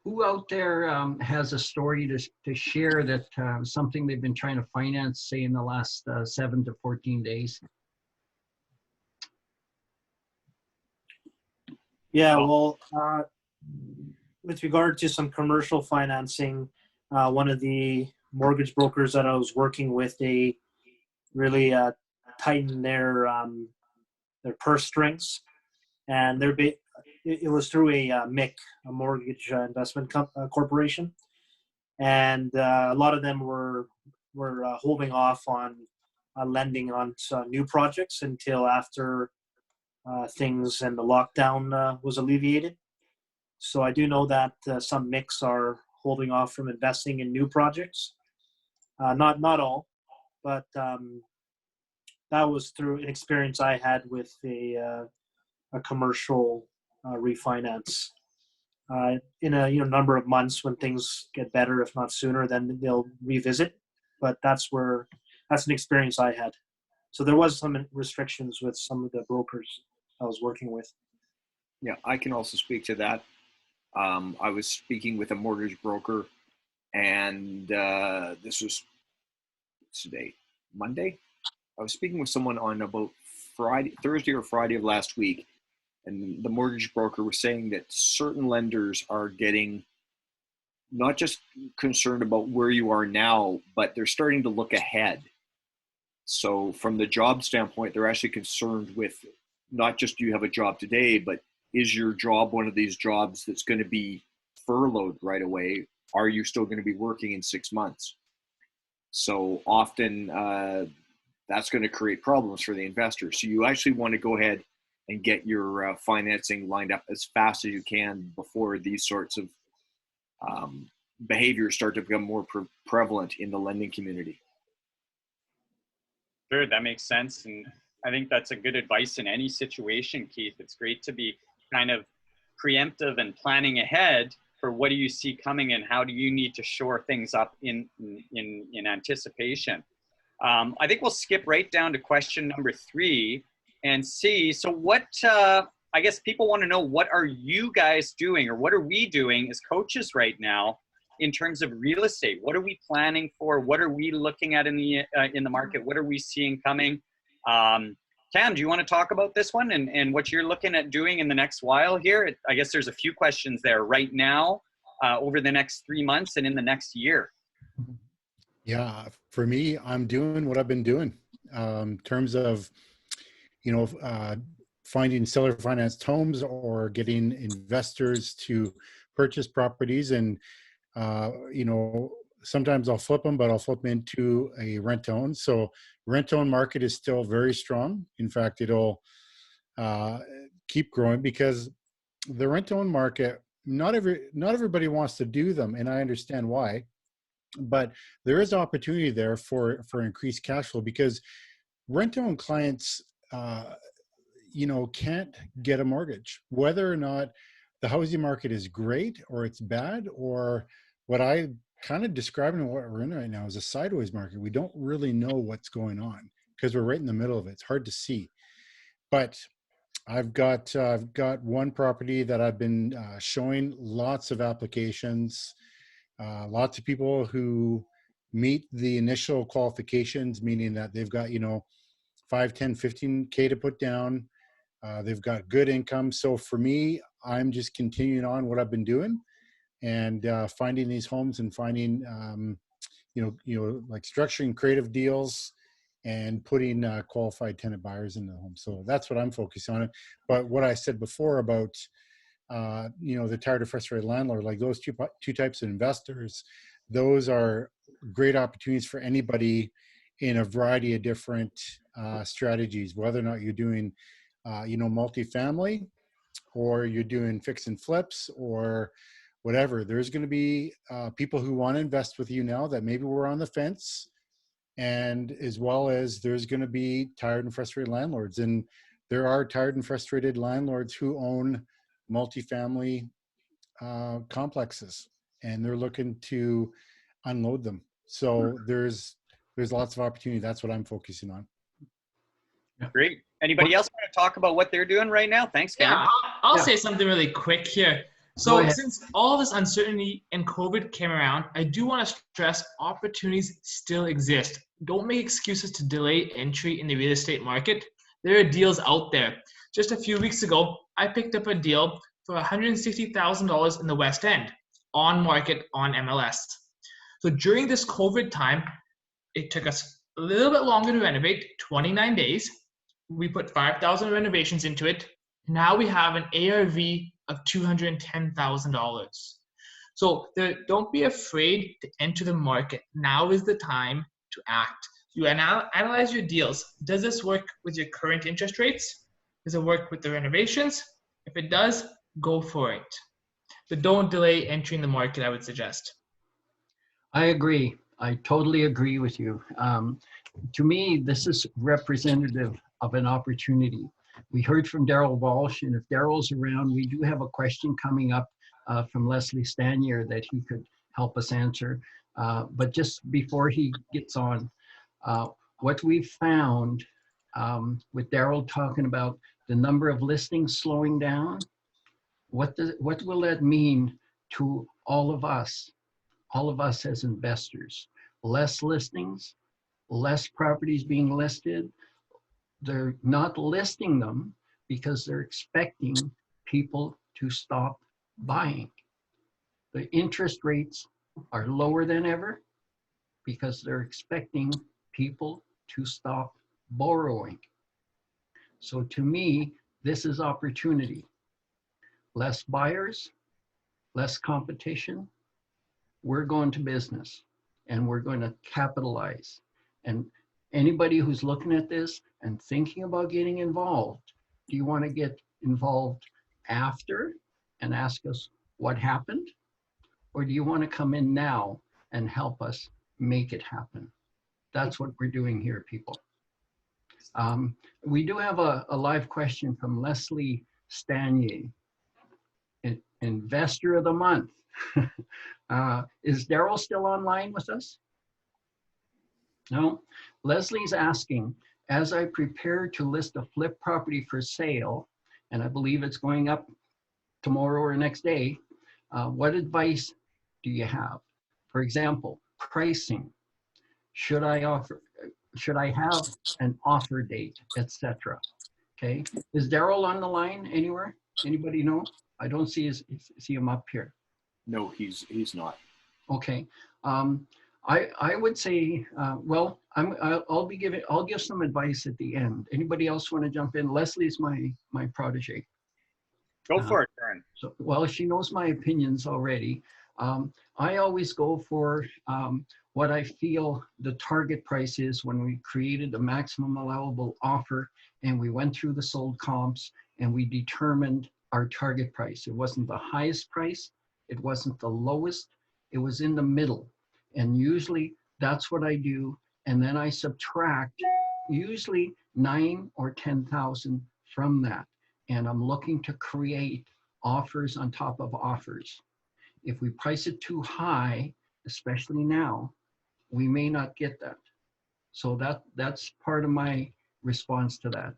who out there has a story to share that something they've been trying to finance, say in the last 7 to 14 days? Yeah, well, with regard to some commercial financing, one of the mortgage brokers that I was working with, they really tightened their purse strings, and it was through a MIC, a mortgage investment corporation, and a lot of them were holding off on lending on new projects until after things and the lockdown was alleviated. So I do know that some MICs are holding off from investing in new projects. Not all, but that was through an experience I had with a commercial refinance. In a number of months, when things get better, if not sooner, then they'll revisit. But that's an experience I had. So there was some restrictions with some of the brokers I was working with. Yeah, I can also speak to that. I was speaking with a mortgage broker, and this was today, Monday. I was speaking with someone on about Thursday or Friday of last week, and the mortgage broker was saying that certain lenders are getting not just concerned about where you are now, but they're starting to look ahead. So from the job standpoint, they're actually concerned with not just do you have a job today, but is your job one of these jobs that's going to be furloughed right away? Are you still going to be working in 6 months? So often that's going to create problems for the investor. So you actually want to go ahead and get your financing lined up as fast as you can before these sorts of behaviors start to become more prevalent in the lending community. Sure, that makes sense. And I think that's a good advice in any situation, Keith. It's great to be kind of preemptive and planning ahead for what do you see coming and how do you need to shore things up in anticipation. I think we'll skip right down to question number 3 and see. So what, I guess people want to know, what are you guys doing or what are we doing as coaches right now in terms of real estate? What are we planning for? What are we looking at in the market? What are we seeing coming? Cam, do you want to talk about this one and what you're looking at doing in the next while here? I guess there's a few questions there right now, over the next 3 months and in the next year. Yeah, for me, I'm doing what I've been doing in terms of, finding seller financed homes or getting investors to purchase properties. And, sometimes I'll flip them, but I'll flip them into a rent own. So rent own market is still very strong. In fact, it'll keep growing because the rent own market, not everybody wants to do them. And I understand why, but there is opportunity there for increased cash flow because rent own clients, can't get a mortgage, whether or not the housing market is great or it's bad, or what I kind of describing what we're in right now is a sideways market. We don't really know what's going on because we're right in the middle of it. It's hard to see. But I've got one property that I've been showing lots of applications, lots of people who meet the initial qualifications, meaning that they've got, 5, 10, 15K to put down. They've got good income. So for me, I'm just continuing on what I've been doing and finding these homes and finding, like structuring creative deals and putting qualified tenant buyers in the home. So that's what I'm focusing on. But what I said before about, the tired or frustrated landlord, like those two types of investors, those are great opportunities for anybody in a variety of different strategies, whether or not you're doing, multifamily, or you're doing fix and flips, or whatever. There's going to be people who want to invest with you now that maybe were on the fence, and as well as there's going to be tired and frustrated landlords. And there are tired and frustrated landlords who own multifamily complexes, and they're looking to unload them. So there's lots of opportunity. That's what I'm focusing on. Great. Anybody else want to talk about what they're doing right now? Thanks, Cam. Yeah, I'll say something really quick here. So since all this uncertainty and COVID came around, I do want to stress opportunities still exist. Don't make excuses to delay entry in the real estate market. There are deals out there. Just a few weeks ago, I picked up a deal for $160,000 in the West End, on market on MLS. So during this COVID time, it took us a little bit longer to renovate, 29 days. We put 5,000 renovations into it. Now we have an ARV of $210,000. So don't be afraid to enter the market. Now is the time to act. You analyze your deals. Does this work with your current interest rates? Does it work with the renovations? If it does, go for it. But don't delay entering the market, I would suggest. I agree. I totally agree with you. To me, this is representative of an opportunity. We heard from Daryl Walsh, and if Daryl's around, we do have a question coming up from Leslie Stanier that he could help us answer. But just before he gets on, what we've found with Daryl talking about the number of listings slowing down, what will that mean to all of us as investors? Less listings, less properties being listed. They're not listing them because they're expecting people to stop buying. The interest rates are lower than ever because they're expecting people to stop borrowing. So to me, this is opportunity. Less buyers, less competition. We're going to business and we're going to capitalize. And anybody who's looking at this and thinking about getting involved, do you want to get involved after and ask us what happened? Or do you want to come in now and help us make it happen? That's what we're doing here, people. We do have a live question from Leslie Stanier, Investor of the Month. Is Daryl still online with us? No. Leslie's asking, as I prepare to list a flip property for sale, and I believe it's going up tomorrow or next day, what advice do you have? For example, pricing. Should I have an offer date, etc.? Okay. Is Daryl on the line anywhere? Anybody know? I don't see him up here. No, he's not. Okay. I would say, well, I'll give some advice at the end. Anybody else want to jump in? Leslie's my protege. Go for it, Karen. So, well, she knows my opinions already. I always go for what I feel the target price is when we created the maximum allowable offer and we went through the sold comps and we determined our target price. It wasn't the highest price. It wasn't the lowest. It was in the middle. And usually that's what I do. And then I subtract usually 9 or 10,000 from that. And I'm looking to create offers on top of offers. If we price it too high, especially now, we may not get that. So that's part of my response to that.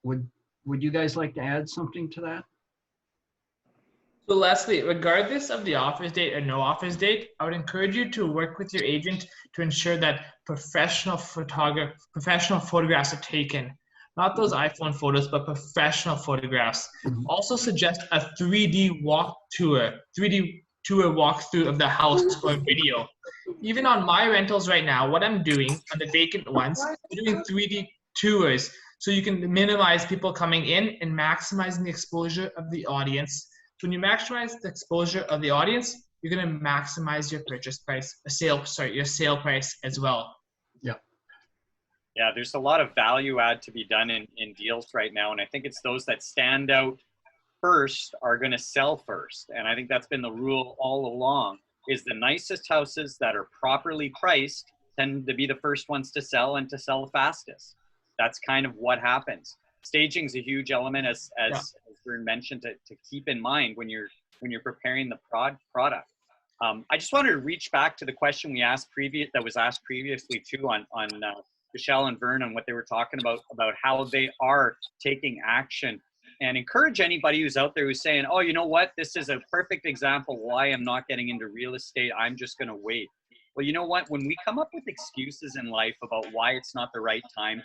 would you guys like to add something to that? So Leslie, regardless of the offers date or no offers date, I would encourage you to work with your agent to ensure that professional photographs are taken. Not those iPhone photos, but professional photographs. Also suggest a 3D walkthrough of the house or video. Even on my rentals right now, what I'm doing on the vacant ones, I'm doing 3D tours so you can minimize people coming in and maximizing the exposure of the audience. So when you maximize the exposure of the audience, you're going to maximize your purchase price, your sale price as well. Yeah. Yeah, there's a lot of value add to be done in deals right now. And I think it's those that stand out first are going to sell first. And I think that's been the rule all along, is the nicest houses that are properly priced tend to be the first ones to sell and to sell the fastest. That's kind of what happens. Staging is a huge element, as Vern mentioned, to keep in mind when you're preparing the product. I just wanted to reach back to the question that was asked previously too on Michelle and Vern, on what they were talking about how they are taking action, and encourage anybody who's out there who's saying, oh, you know what, this is a perfect example why I'm not getting into real estate. I'm just going to wait. Well, you know what? When we come up with excuses in life about why it's not the right time,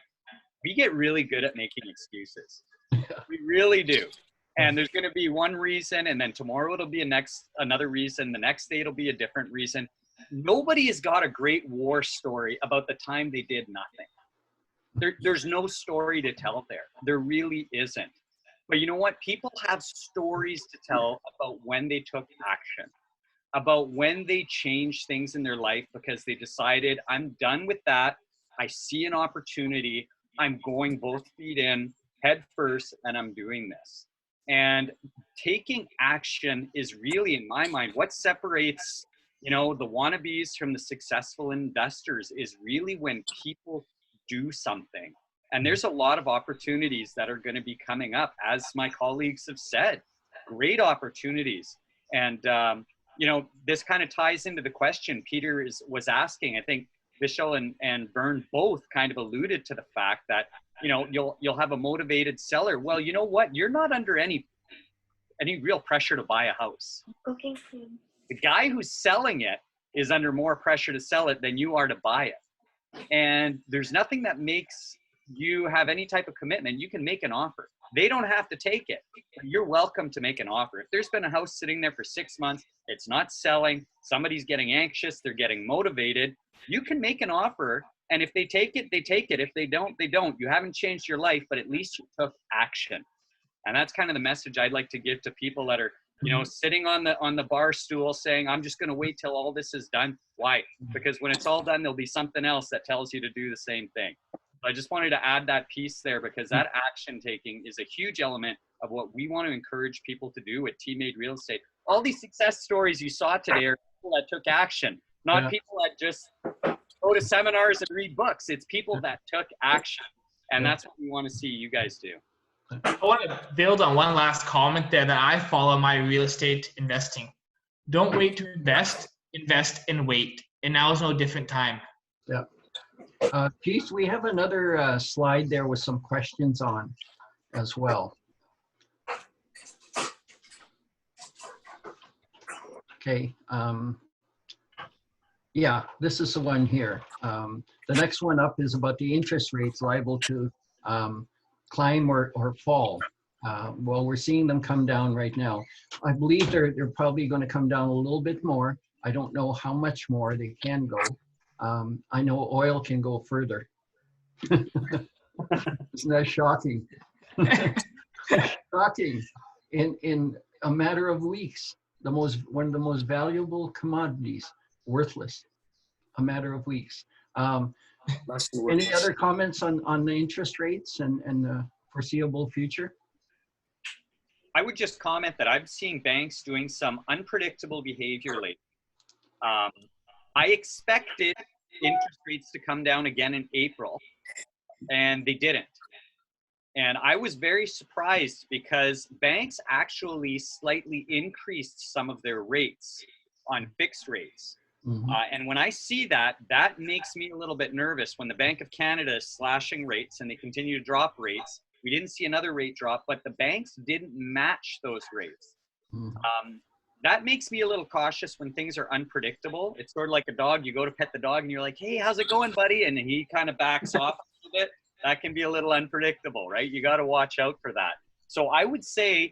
we get really good at making excuses. We really do. And there's going to be one reason, and then tomorrow it'll be another reason. The next day it'll be a different reason. Nobody has got a great war story about the time they did nothing. There's no story to tell there. There really isn't. But you know what? People have stories to tell about when they took action, about when they changed things in their life because they decided, I'm done with that. I see an opportunity. I'm going both feet in, head first, and I'm doing this. And taking action is really, in my mind, what separates, the wannabes from the successful investors is really when people do something. And there's a lot of opportunities that are going to be coming up, as my colleagues have said, great opportunities. And, this kind of ties into the question Peter was asking. I think Michelle and Vern both kind of alluded to the fact that, you'll have a motivated seller. Well, you know what? You're not under any real pressure to buy a house. Cooking food. The guy who's selling it is under more pressure to sell it than you are to buy it. And there's nothing that makes you have any type of commitment. You can make an offer. They don't have to take it. You're welcome to make an offer. If there's been a house sitting there for 6 months, it's not selling, somebody's getting anxious, they're getting motivated, you can make an offer. And if they take it, they take it. If they don't, they don't. You haven't changed your life, but at least you took action. And that's kind of the message I'd like to give to people that are, sitting on the bar stool saying, I'm just going to wait till all this is done. Why? Because when it's all done, there'll be something else that tells you to do the same thing. So I just wanted to add that piece there, because that action taking is a huge element of what we want to encourage people to do with Teammade Real Estate. All these success stories you saw today are people that took action, not people that just go to seminars and read books. It's people that took action. And that's what we want to see you guys do. I want to build on one last comment there that I follow my real estate investing. Don't wait to invest and wait. And now is no different time. Yeah. Keith, we have another slide there with some questions on as well. Okay. Yeah, this is the one here. The next one up is about the interest rates liable to climb or fall. Well, we're seeing them come down right now. I believe they're probably going to come down a little bit more. I don't know how much more they can go. I know oil can go further. Isn't that shocking? Shocking. In a matter of weeks, one of the most valuable commodities, worthless. A matter of weeks. Any other comments on the interest rates and the foreseeable future? I would just comment that I'm seeing banks doing some unpredictable behavior lately. I expected interest rates to come down again in April, and they didn't. And I was very surprised because banks actually slightly increased some of their rates on fixed rates. Mm-hmm. And when I see that, that makes me a little bit nervous when the Bank of Canada is slashing rates and they continue to drop rates. We didn't see another rate drop, but the banks didn't match those rates. That makes me a little cautious when things are unpredictable. It's sort of like a dog. You go to pet the dog and you're like, hey, how's it going, buddy? And he kind of backs off a little bit. That can be a little unpredictable, right? You got to watch out for that. So I would say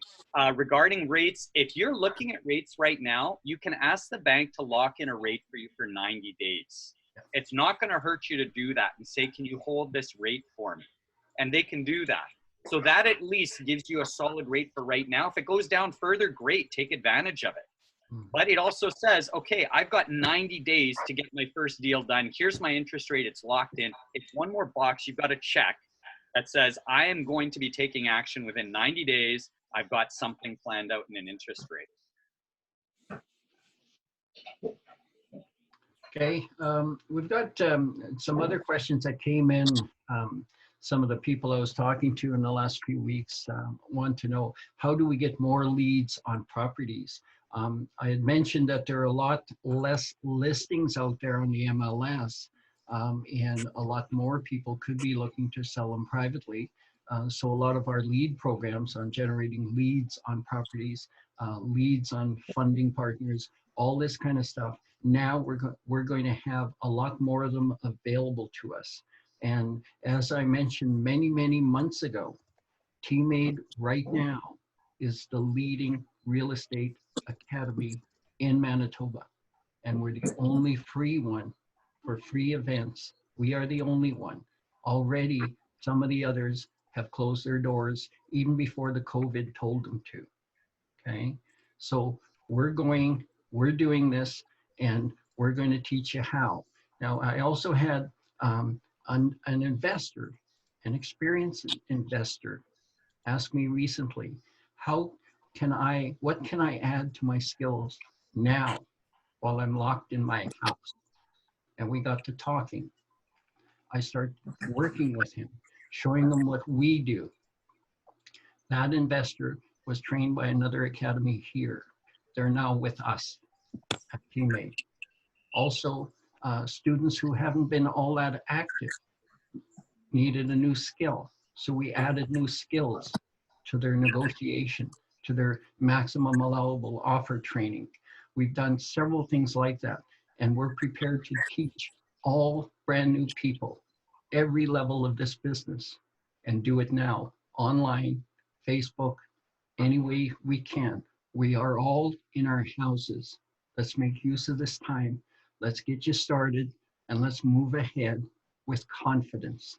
regarding rates, if you're looking at rates right now, you can ask the bank to lock in a rate for you for 90 days. It's not going to hurt you to do that and say, can you hold this rate for me? And they can do that. So that at least gives you a solid rate for right now. If it goes down further, great, take advantage of it. But it also says, okay, I've got 90 days to get my first deal done. Here's my interest rate, it's locked in. It's one more box you've got to check that says, I am going to be taking action within 90 days. I've got something planned out in an interest rate. Okay, we've got some other questions that came in. Some of the people I was talking to in the last few weeks want to know, how do we get more leads on properties? I had mentioned that there are a lot less listings out there on the MLS, and a lot more people could be looking to sell them privately. So a lot of our lead programs on generating leads on properties, leads on funding partners, all this kind of stuff. Now we're going to have a lot more of them available to us. And as I mentioned many, many months ago, TMAID right now is the leading real estate academy in Manitoba. And we're the only free one for free events. We are the only one. Already, some of the others have closed their doors even before the COVID told them to. Okay, so we're doing this, and we're going to teach you how. Now, I also had an investor, an experienced investor, ask me recently, what can I add to my skills now while I'm locked in my house? And we got to talking. I started working with him, showing him what we do. That investor was trained by another academy here. They're now with us at TMAID. Also, students who haven't been all that active needed a new skill. So we added new skills to their negotiation, to their maximum allowable offer training. We've done several things like that, and we're prepared to teach all brand new people every level of this business, and do it now online, Facebook, any way we can. We are all in our houses. Let's make use of this time. Let's get you started, and let's move ahead with confidence.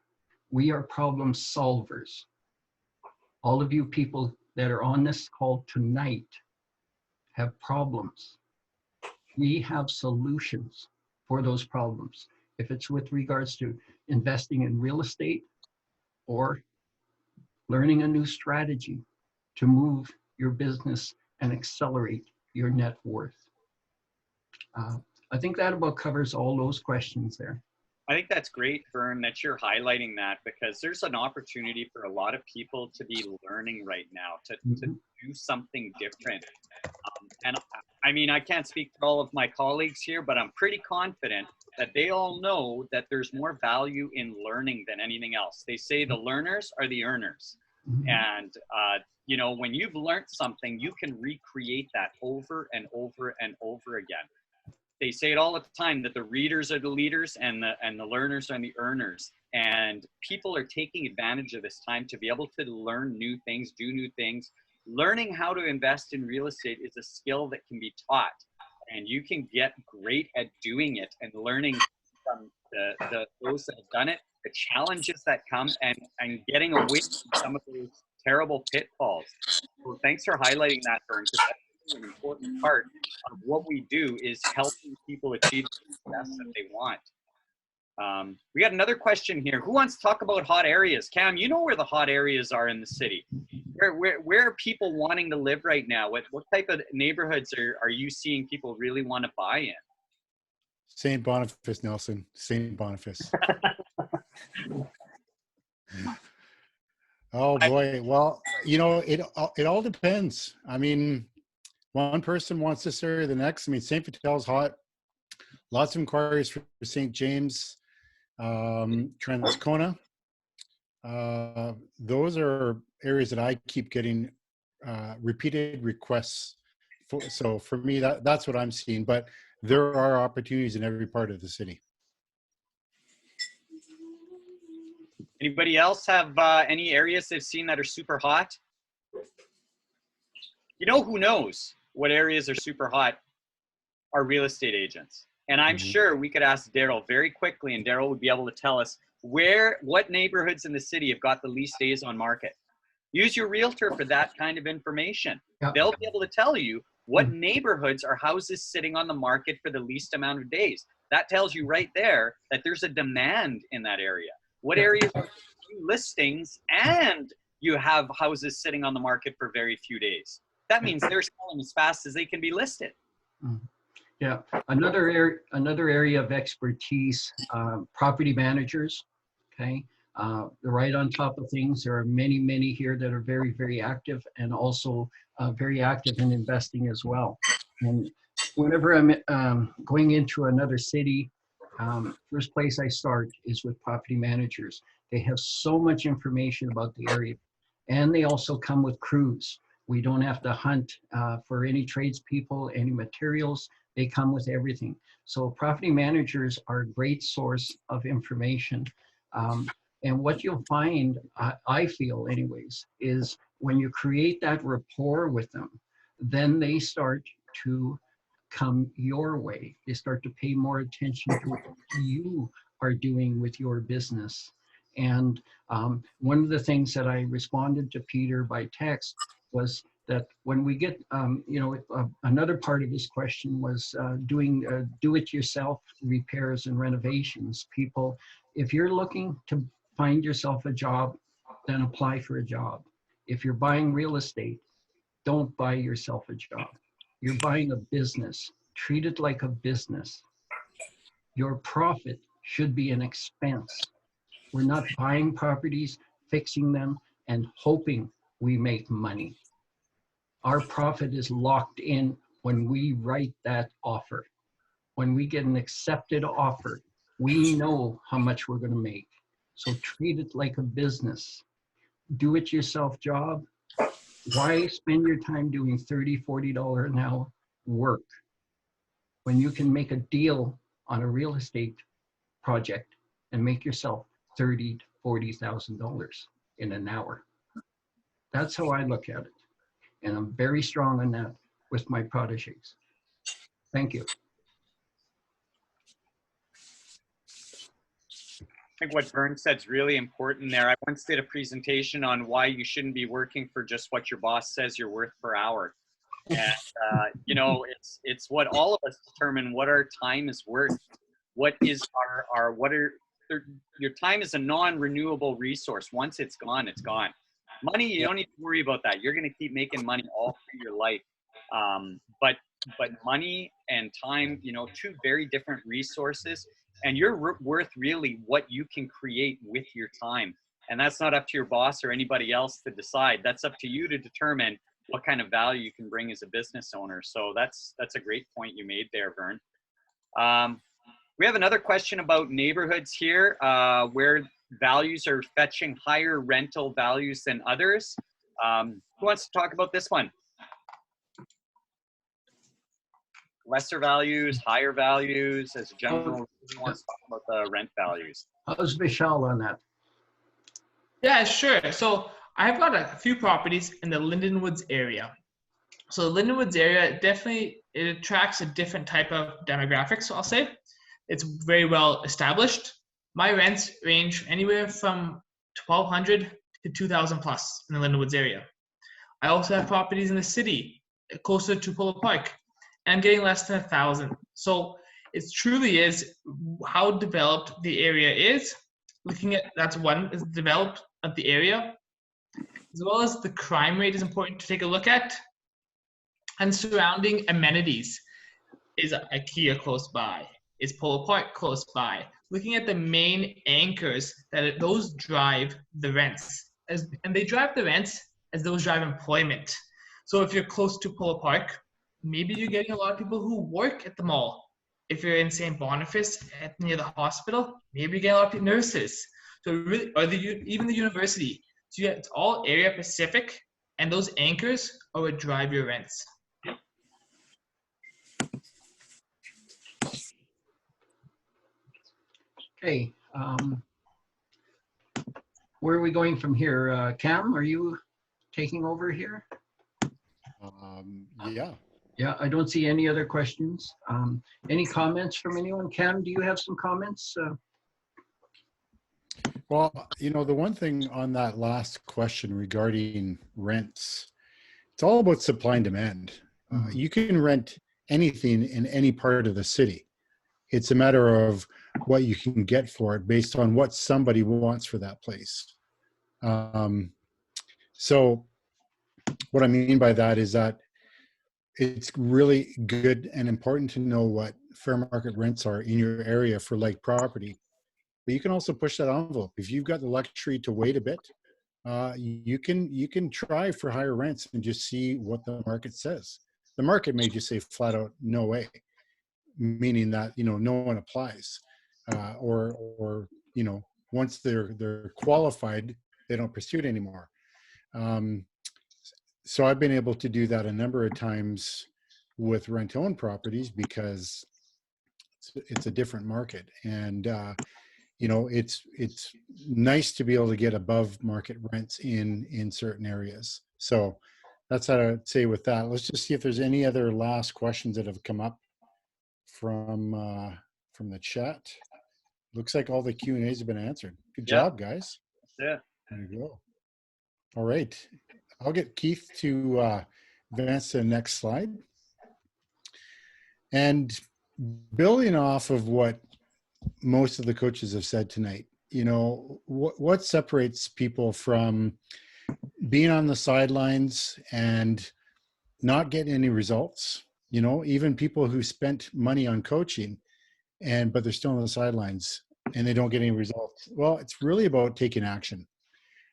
We are problem solvers. All of you people that are on this call tonight have problems. We have solutions for those problems. If it's with regards to investing in real estate or learning a new strategy to move your business and accelerate your net worth. I think that about covers all those questions there. I think that's great, Vern, that you're highlighting that, because there's an opportunity for a lot of people to be learning right now, to do something different. And I mean, I can't speak for all of my colleagues here, but I'm pretty confident that they all know that there's more value in learning than anything else. They say the learners are the earners. And, you know, when you've learned something, you can recreate that over and over and over again. They say it all the time that the readers are the leaders and the learners are the earners. And people are taking advantage of this time to be able to learn new things, do new things. Learning how to invest in real estate is a skill that can be taught, and you can get great at doing it and learning from those that have done it, the challenges that come, and getting away from some of those terrible pitfalls. So thanks for highlighting that, Vern, because that's an important part of what we do is helping people achieve the success that they want. We got another question here. Who wants to talk about hot areas? Cam, you know where the hot areas are in the city. Where are people wanting to live right now? What type of neighborhoods are you seeing people really want to buy in? St. Boniface, Nelson. St. Boniface. Oh boy. Well, you know, it all depends. I mean, one person wants this area, the next. I mean, St. Vitel's hot. Lots of inquiries for St. James, Transcona. those are areas that I keep getting repeated requests for. So for me, that's what I'm seeing. But there are opportunities in every part of the city. Anybody else have any areas they've seen that are super hot? You know who knows what areas are super hot? Are real estate agents. And I'm sure we could ask Daryl very quickly, and Daryl would be able to tell us what neighborhoods in the city have got the least days on market. Use your realtor for that kind of information. Yep. They'll be able to tell you what neighborhoods are houses sitting on the market for the least amount of days. That tells you right there that there's a demand in that area. What areas have few listings and you have houses sitting on the market for very few days? That means they're selling as fast as they can be listed. Yeah, another area of expertise, property managers. Okay, they're right on top of things. There are many here that are very, very active, and also very active in investing as well. And whenever I'm going into another city, first place I start is with property managers. They have so much information about the area, and they also come with crews. We don't have to hunt for any tradespeople, any materials. They come with everything. So property managers are a great source of information. And what you'll find, I feel anyways, is when you create that rapport with them, then they start to come your way. They start to pay more attention to what you are doing with your business. And one of the things that I responded to Peter by text was that when we get, another part of his question was doing do-it-yourself repairs and renovations. People, if you're looking to find yourself a job, then apply for a job. If you're buying real estate, don't buy yourself a job. You're buying a business. Treat it like a business. Your profit should be an expense. We're not buying properties, fixing them, and hoping we make money. Our profit is locked in when we write that offer. When we get an accepted offer, we know how much we're going to make. So treat it like a business. Do it yourself job. Why spend your time doing $30, $40 an hour work when you can make a deal on a real estate project and make yourself $30,000 to $40,000 in an hour? That's how I look at it. And I'm very strong on that with my protégés. Thank you. I think what Vern said is really important there. I once did a presentation on why you shouldn't be working for just what your boss says you're worth per hour. And, it's what all of us determine what our time is worth. What is your time is a non-renewable resource. Once it's gone, it's gone. Money, you don't need to worry about that. You're going to keep making money all through your life. But money and time, two very different resources. And you're worth really what you can create with your time. And that's not up to your boss or anybody else to decide. That's up to you to determine what kind of value you can bring as a business owner. So that's a great point you made there, Vern. We have another question about neighborhoods here, where values are fetching higher rental values than others. Who wants to talk about this one? Lesser values, higher values, as a general, who wants to talk about the rent values? How's Vishal on that? Yeah, sure. So I've got a few properties in the Lindenwoods area. So the Lindenwoods area, it attracts a different type of demographic, so I'll say. It's very well established. My rents range anywhere from $1,200 to $2,000 plus in the Lindenwoods area. I also have properties in the city, closer to Polo Park, and I'm getting less than $1,000. So it truly is how developed the area is. Looking at, that's one, is developed of the area, as well as the crime rate is important to take a look at. And surrounding amenities. Is IKEA close by? Is Polo Park close by? Looking at the main anchors those drive the rents, and they drive the rents as those drive employment. So if you're close to Polo Park, maybe you're getting a lot of people who work at the mall. If you're in St. Boniface near the hospital, maybe you get a lot of nurses. So really, or even the university. So yeah, it's all area specific, and those anchors are what drive your rents. Okay. Where are we going from here? Cam, are you taking over here? Yeah. Yeah, I don't see any other questions. Any comments from anyone? Cam, do you have some comments? Well, the one thing on that last question regarding rents, it's all about supply and demand. You can rent anything in any part of the city. It's a matter of what you can get for it based on what somebody wants for that place. So what I mean by that is that it's really good and important to know what fair market rents are in your area for like property. But you can also push that envelope. If you've got the luxury to wait a bit, you can try for higher rents and just see what the market says. The market may just say flat out, no way, meaning that no one applies, or once they're qualified, they don't pursue it anymore. So I've been able to do that a number of times with rent-owned properties because it's a different market, and it's nice to be able to get above market rents in certain areas. So that's what I'd say with that. Let's just see if there's any other last questions that have come up from the chat. Looks like all the Q&As have been answered. Good job, guys. Yeah. There you go. All right. I'll get Keith to advance to the next slide. And building off of what most of the coaches have said tonight, what separates people from being on the sidelines and not getting any results, even people who spent money on coaching but they're still on the sidelines and they don't get any results. Well, it's really about taking action,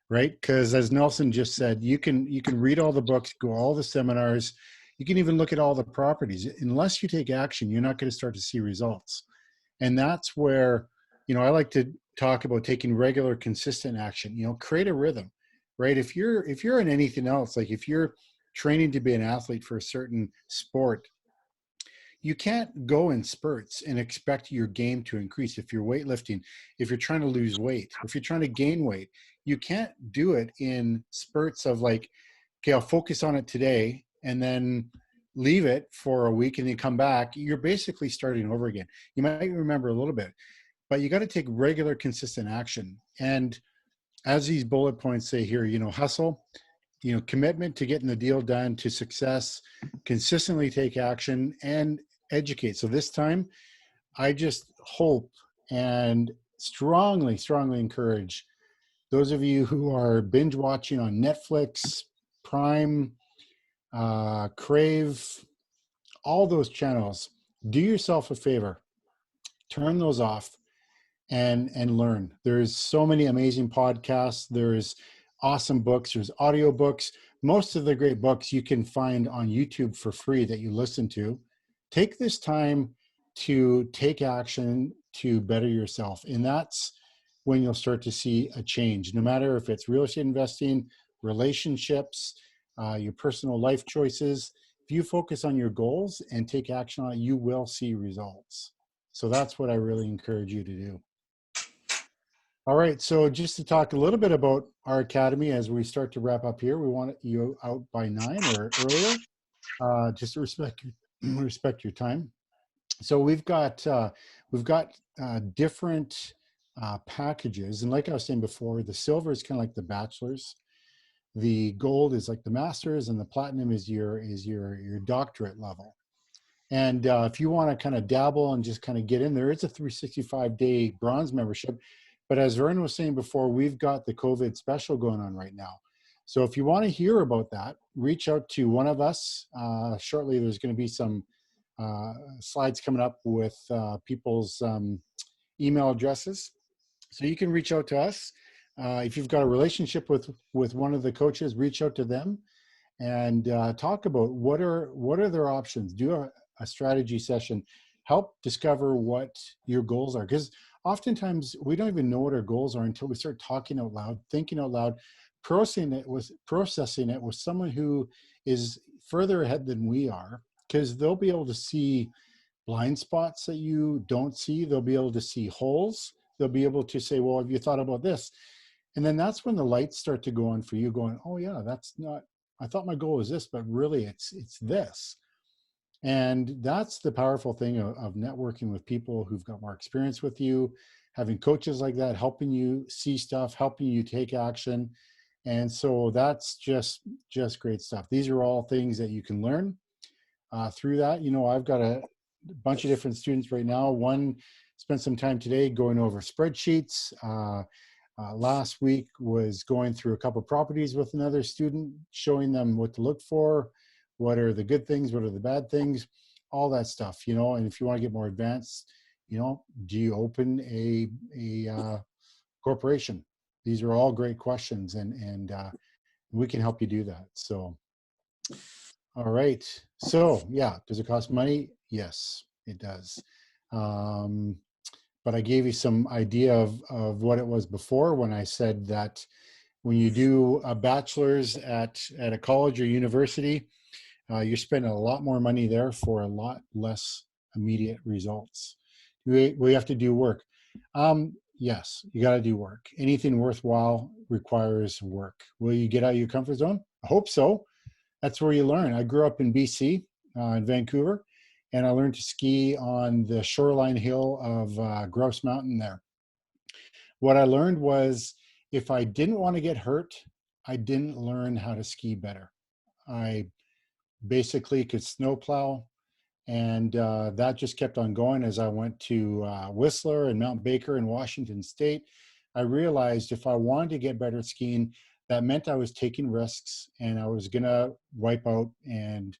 right? Because as Nelson just said, you can read all the books, go all the seminars, you can even look at all the properties. Unless you take action, you're not going to start to see results. And that's where, I like to talk about taking regular, consistent action, create a rhythm, right? If you're in anything else, like if you're training to be an athlete for a certain sport, you can't go in spurts and expect your game to increase. If you're weightlifting, if you're trying to lose weight, if you're trying to gain weight, you can't do it in spurts of like, okay, I'll focus on it today and then leave it for a week and then come back. You're basically starting over again. You might remember a little bit, but you got to take regular, consistent action. And as these bullet points say here, hustle, commitment to getting the deal done, to success, consistently take action, and educate. So this time, I just hope and strongly, strongly encourage those of you who are binge watching on Netflix, Prime, Crave, all those channels, do yourself a favor, turn those off and learn. There's so many amazing podcasts. There's awesome books. There's audio books. Most of the great books you can find on YouTube for free that you listen to. Take this time to take action to better yourself. And that's when you'll start to see a change, no matter if it's real estate investing, relationships, your personal life choices. If you focus on your goals and take action on it, you will see results. So that's what I really encourage you to do. All right, so just to talk a little bit about our academy as we start to wrap up here, we want you out by 9 or earlier, just to respect your time. So we've got different packages, and like I was saying before, the silver is kind of like the bachelor's, the gold is like the master's, and the platinum is your doctorate level. And if you want to kind of dabble and just kind of get in there, it's a 365-day bronze membership. But as Vern was saying before, we've got the COVID special going on right now. So if you want to hear about that, reach out to one of us. Shortly, there's going to be some slides coming up with people's email addresses. So you can reach out to us. If you've got a relationship with one of the coaches, reach out to them and talk about what are their options. Do a strategy session. Help discover what your goals are. Because oftentimes we don't even know what our goals are until we start talking out loud, thinking out loud, processing it with someone who is further ahead than we are, because they'll be able to see blind spots that you don't see. They'll be able to see holes. They'll be able to say, well, have you thought about this? And then that's when the lights start to go on for you, going, oh yeah, that's not, I thought my goal was this, but really it's this. And that's the powerful thing of networking with people who've got more experience with you, having coaches like that, helping you see stuff, helping you take action. And so that's just great stuff. These are all things that you can learn through that. You know, I've got a bunch of different students right now. One spent some time today going over spreadsheets. Last week was going through a couple of properties with another student, showing them what to look for, what are the good things, what are the bad things, all that stuff, you know. And if you want to get more advanced, you know, do you open a corporation? These are all great questions, and we can help you do that. So, all right. So yeah, does it cost money? Yes, it does. But I gave you some idea of what it was before when I said that when you do a bachelor's at a college or university, you're spending a lot more money there for a lot less immediate results. We have to do work. Yes, you got to do work. Anything worthwhile requires work. Will you get out of your comfort zone? I hope so. That's where you learn. I grew up in BC, in Vancouver, and I learned to ski on the shoreline hill of Grouse Mountain there. What I learned was if I didn't want to get hurt, I didn't learn how to ski better. I basically could snowplow, and that just kept on going as I went to Whistler and Mount Baker in Washington State. I realized if I wanted to get better at skiing, that meant I was taking risks and I was gonna wipe out, and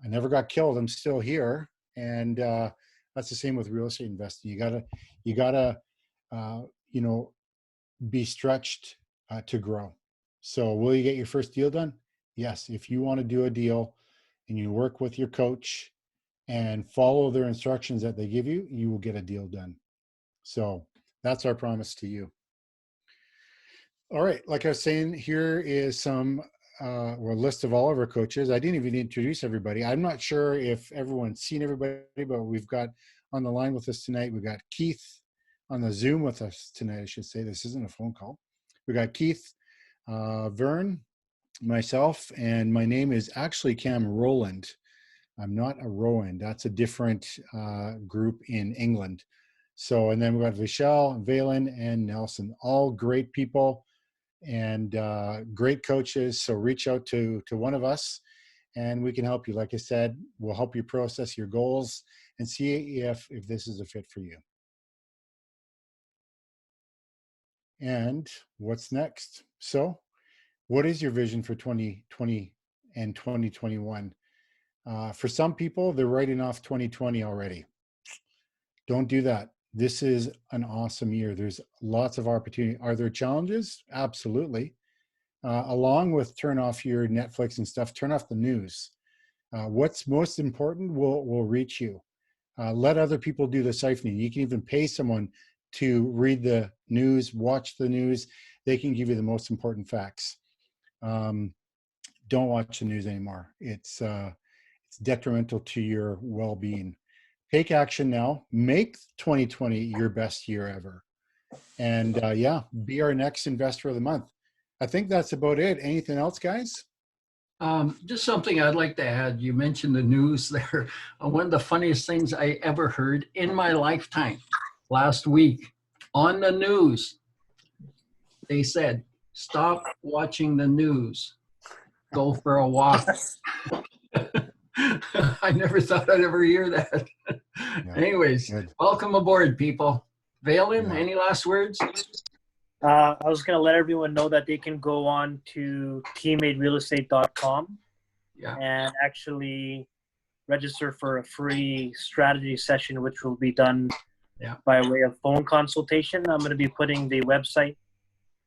I never got killed. I'm still here. And that's the same with real estate investing. You gotta you know, be stretched to grow. So will you get your first deal done? Yes. If you want to do a deal and you work with your coach and follow their instructions that they give you, you will get a deal done. So that's our promise to you. All right. Like I was saying, here is some a list of all of our coaches. I didn't even introduce everybody. I'm not sure if everyone's seen everybody, but we've got on the line with us tonight, we've got Keith on the Zoom with us tonight, I should say. This isn't a phone call. We got Keith, Vern, myself, and my name is actually Cam Rowland. I'm not a Rowan. That's a different group in England. So, and then we got Vishal, Valen, and Nelson, all great people and great coaches. So reach out to one of us and we can help you. Like I said, we'll help you process your goals and see if this is a fit for you. And what's next? So what is your vision for 2020 and 2021? For some people, they're writing off 2020 already. Don't do that. This is an awesome year. There's lots of opportunity. Are there challenges? Absolutely. Along with turn off your Netflix and stuff, turn off the news. What's most important will reach you. Let other people do the siphoning. You can even pay someone to read the news, watch the news. They can give you the most important facts. Don't watch the news anymore. It's detrimental to your well-being. Take action now. Make 2020 your best year ever. And yeah, be our next investor of the month. I think that's about it. Anything else, guys? Just something I'd like to add. You mentioned the news there. One of the funniest things I ever heard in my lifetime last week on the news, they said, stop watching the news. Go for a walk. I never thought I'd ever hear that. Yeah, anyways, good. Welcome aboard, people. Valen, yeah. Any last words? I was going to let everyone know that they can go on to teammaterealestate.com and actually register for a free strategy session, which will be done by way of phone consultation. I'm going to be putting the website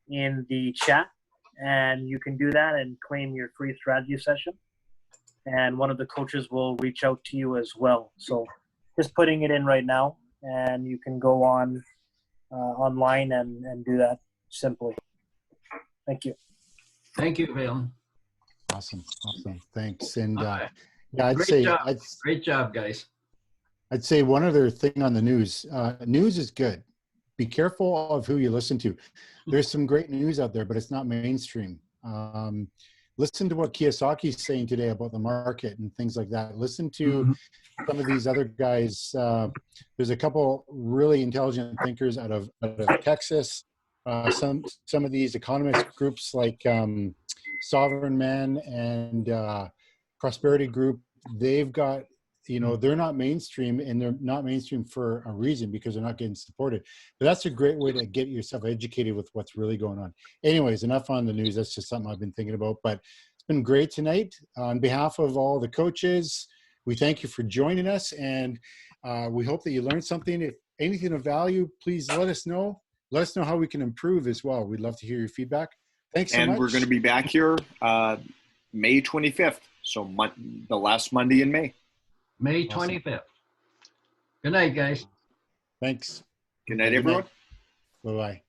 in the chat, and you can do that and claim your free strategy session. And one of the coaches will reach out to you as well. So just putting it in right now, and you can go on online and do that simply. Thank you. Thank you, Valen. Awesome. Thanks. And Okay. yeah, Great job, guys. I'd say one other thing on the news. News is good. Be careful of who you listen to. There's some great news out there, but it's not mainstream. Listen to what Kiyosaki's saying today about the market and things like that. Listen to some of these other guys. There's a couple really intelligent thinkers out of Texas. Some of these economist groups like Sovereign Man and Prosperity Group, they've got, they're not mainstream, and they're not mainstream for a reason, because they're not getting supported. But that's a great way to get yourself educated with what's really going on. Anyways, enough on the news. That's just something I've been thinking about. But it's been great tonight. On behalf of all the coaches, we thank you for joining us, and we hope that you learned something. If anything of value, please let us know. Let us know how we can improve as well. We'd love to hear your feedback. Thanks so much. And we're going to be back here May 25th, so the last Monday in May. May 25th. Good night, guys. Thanks. Good night, everyone. Bye-bye.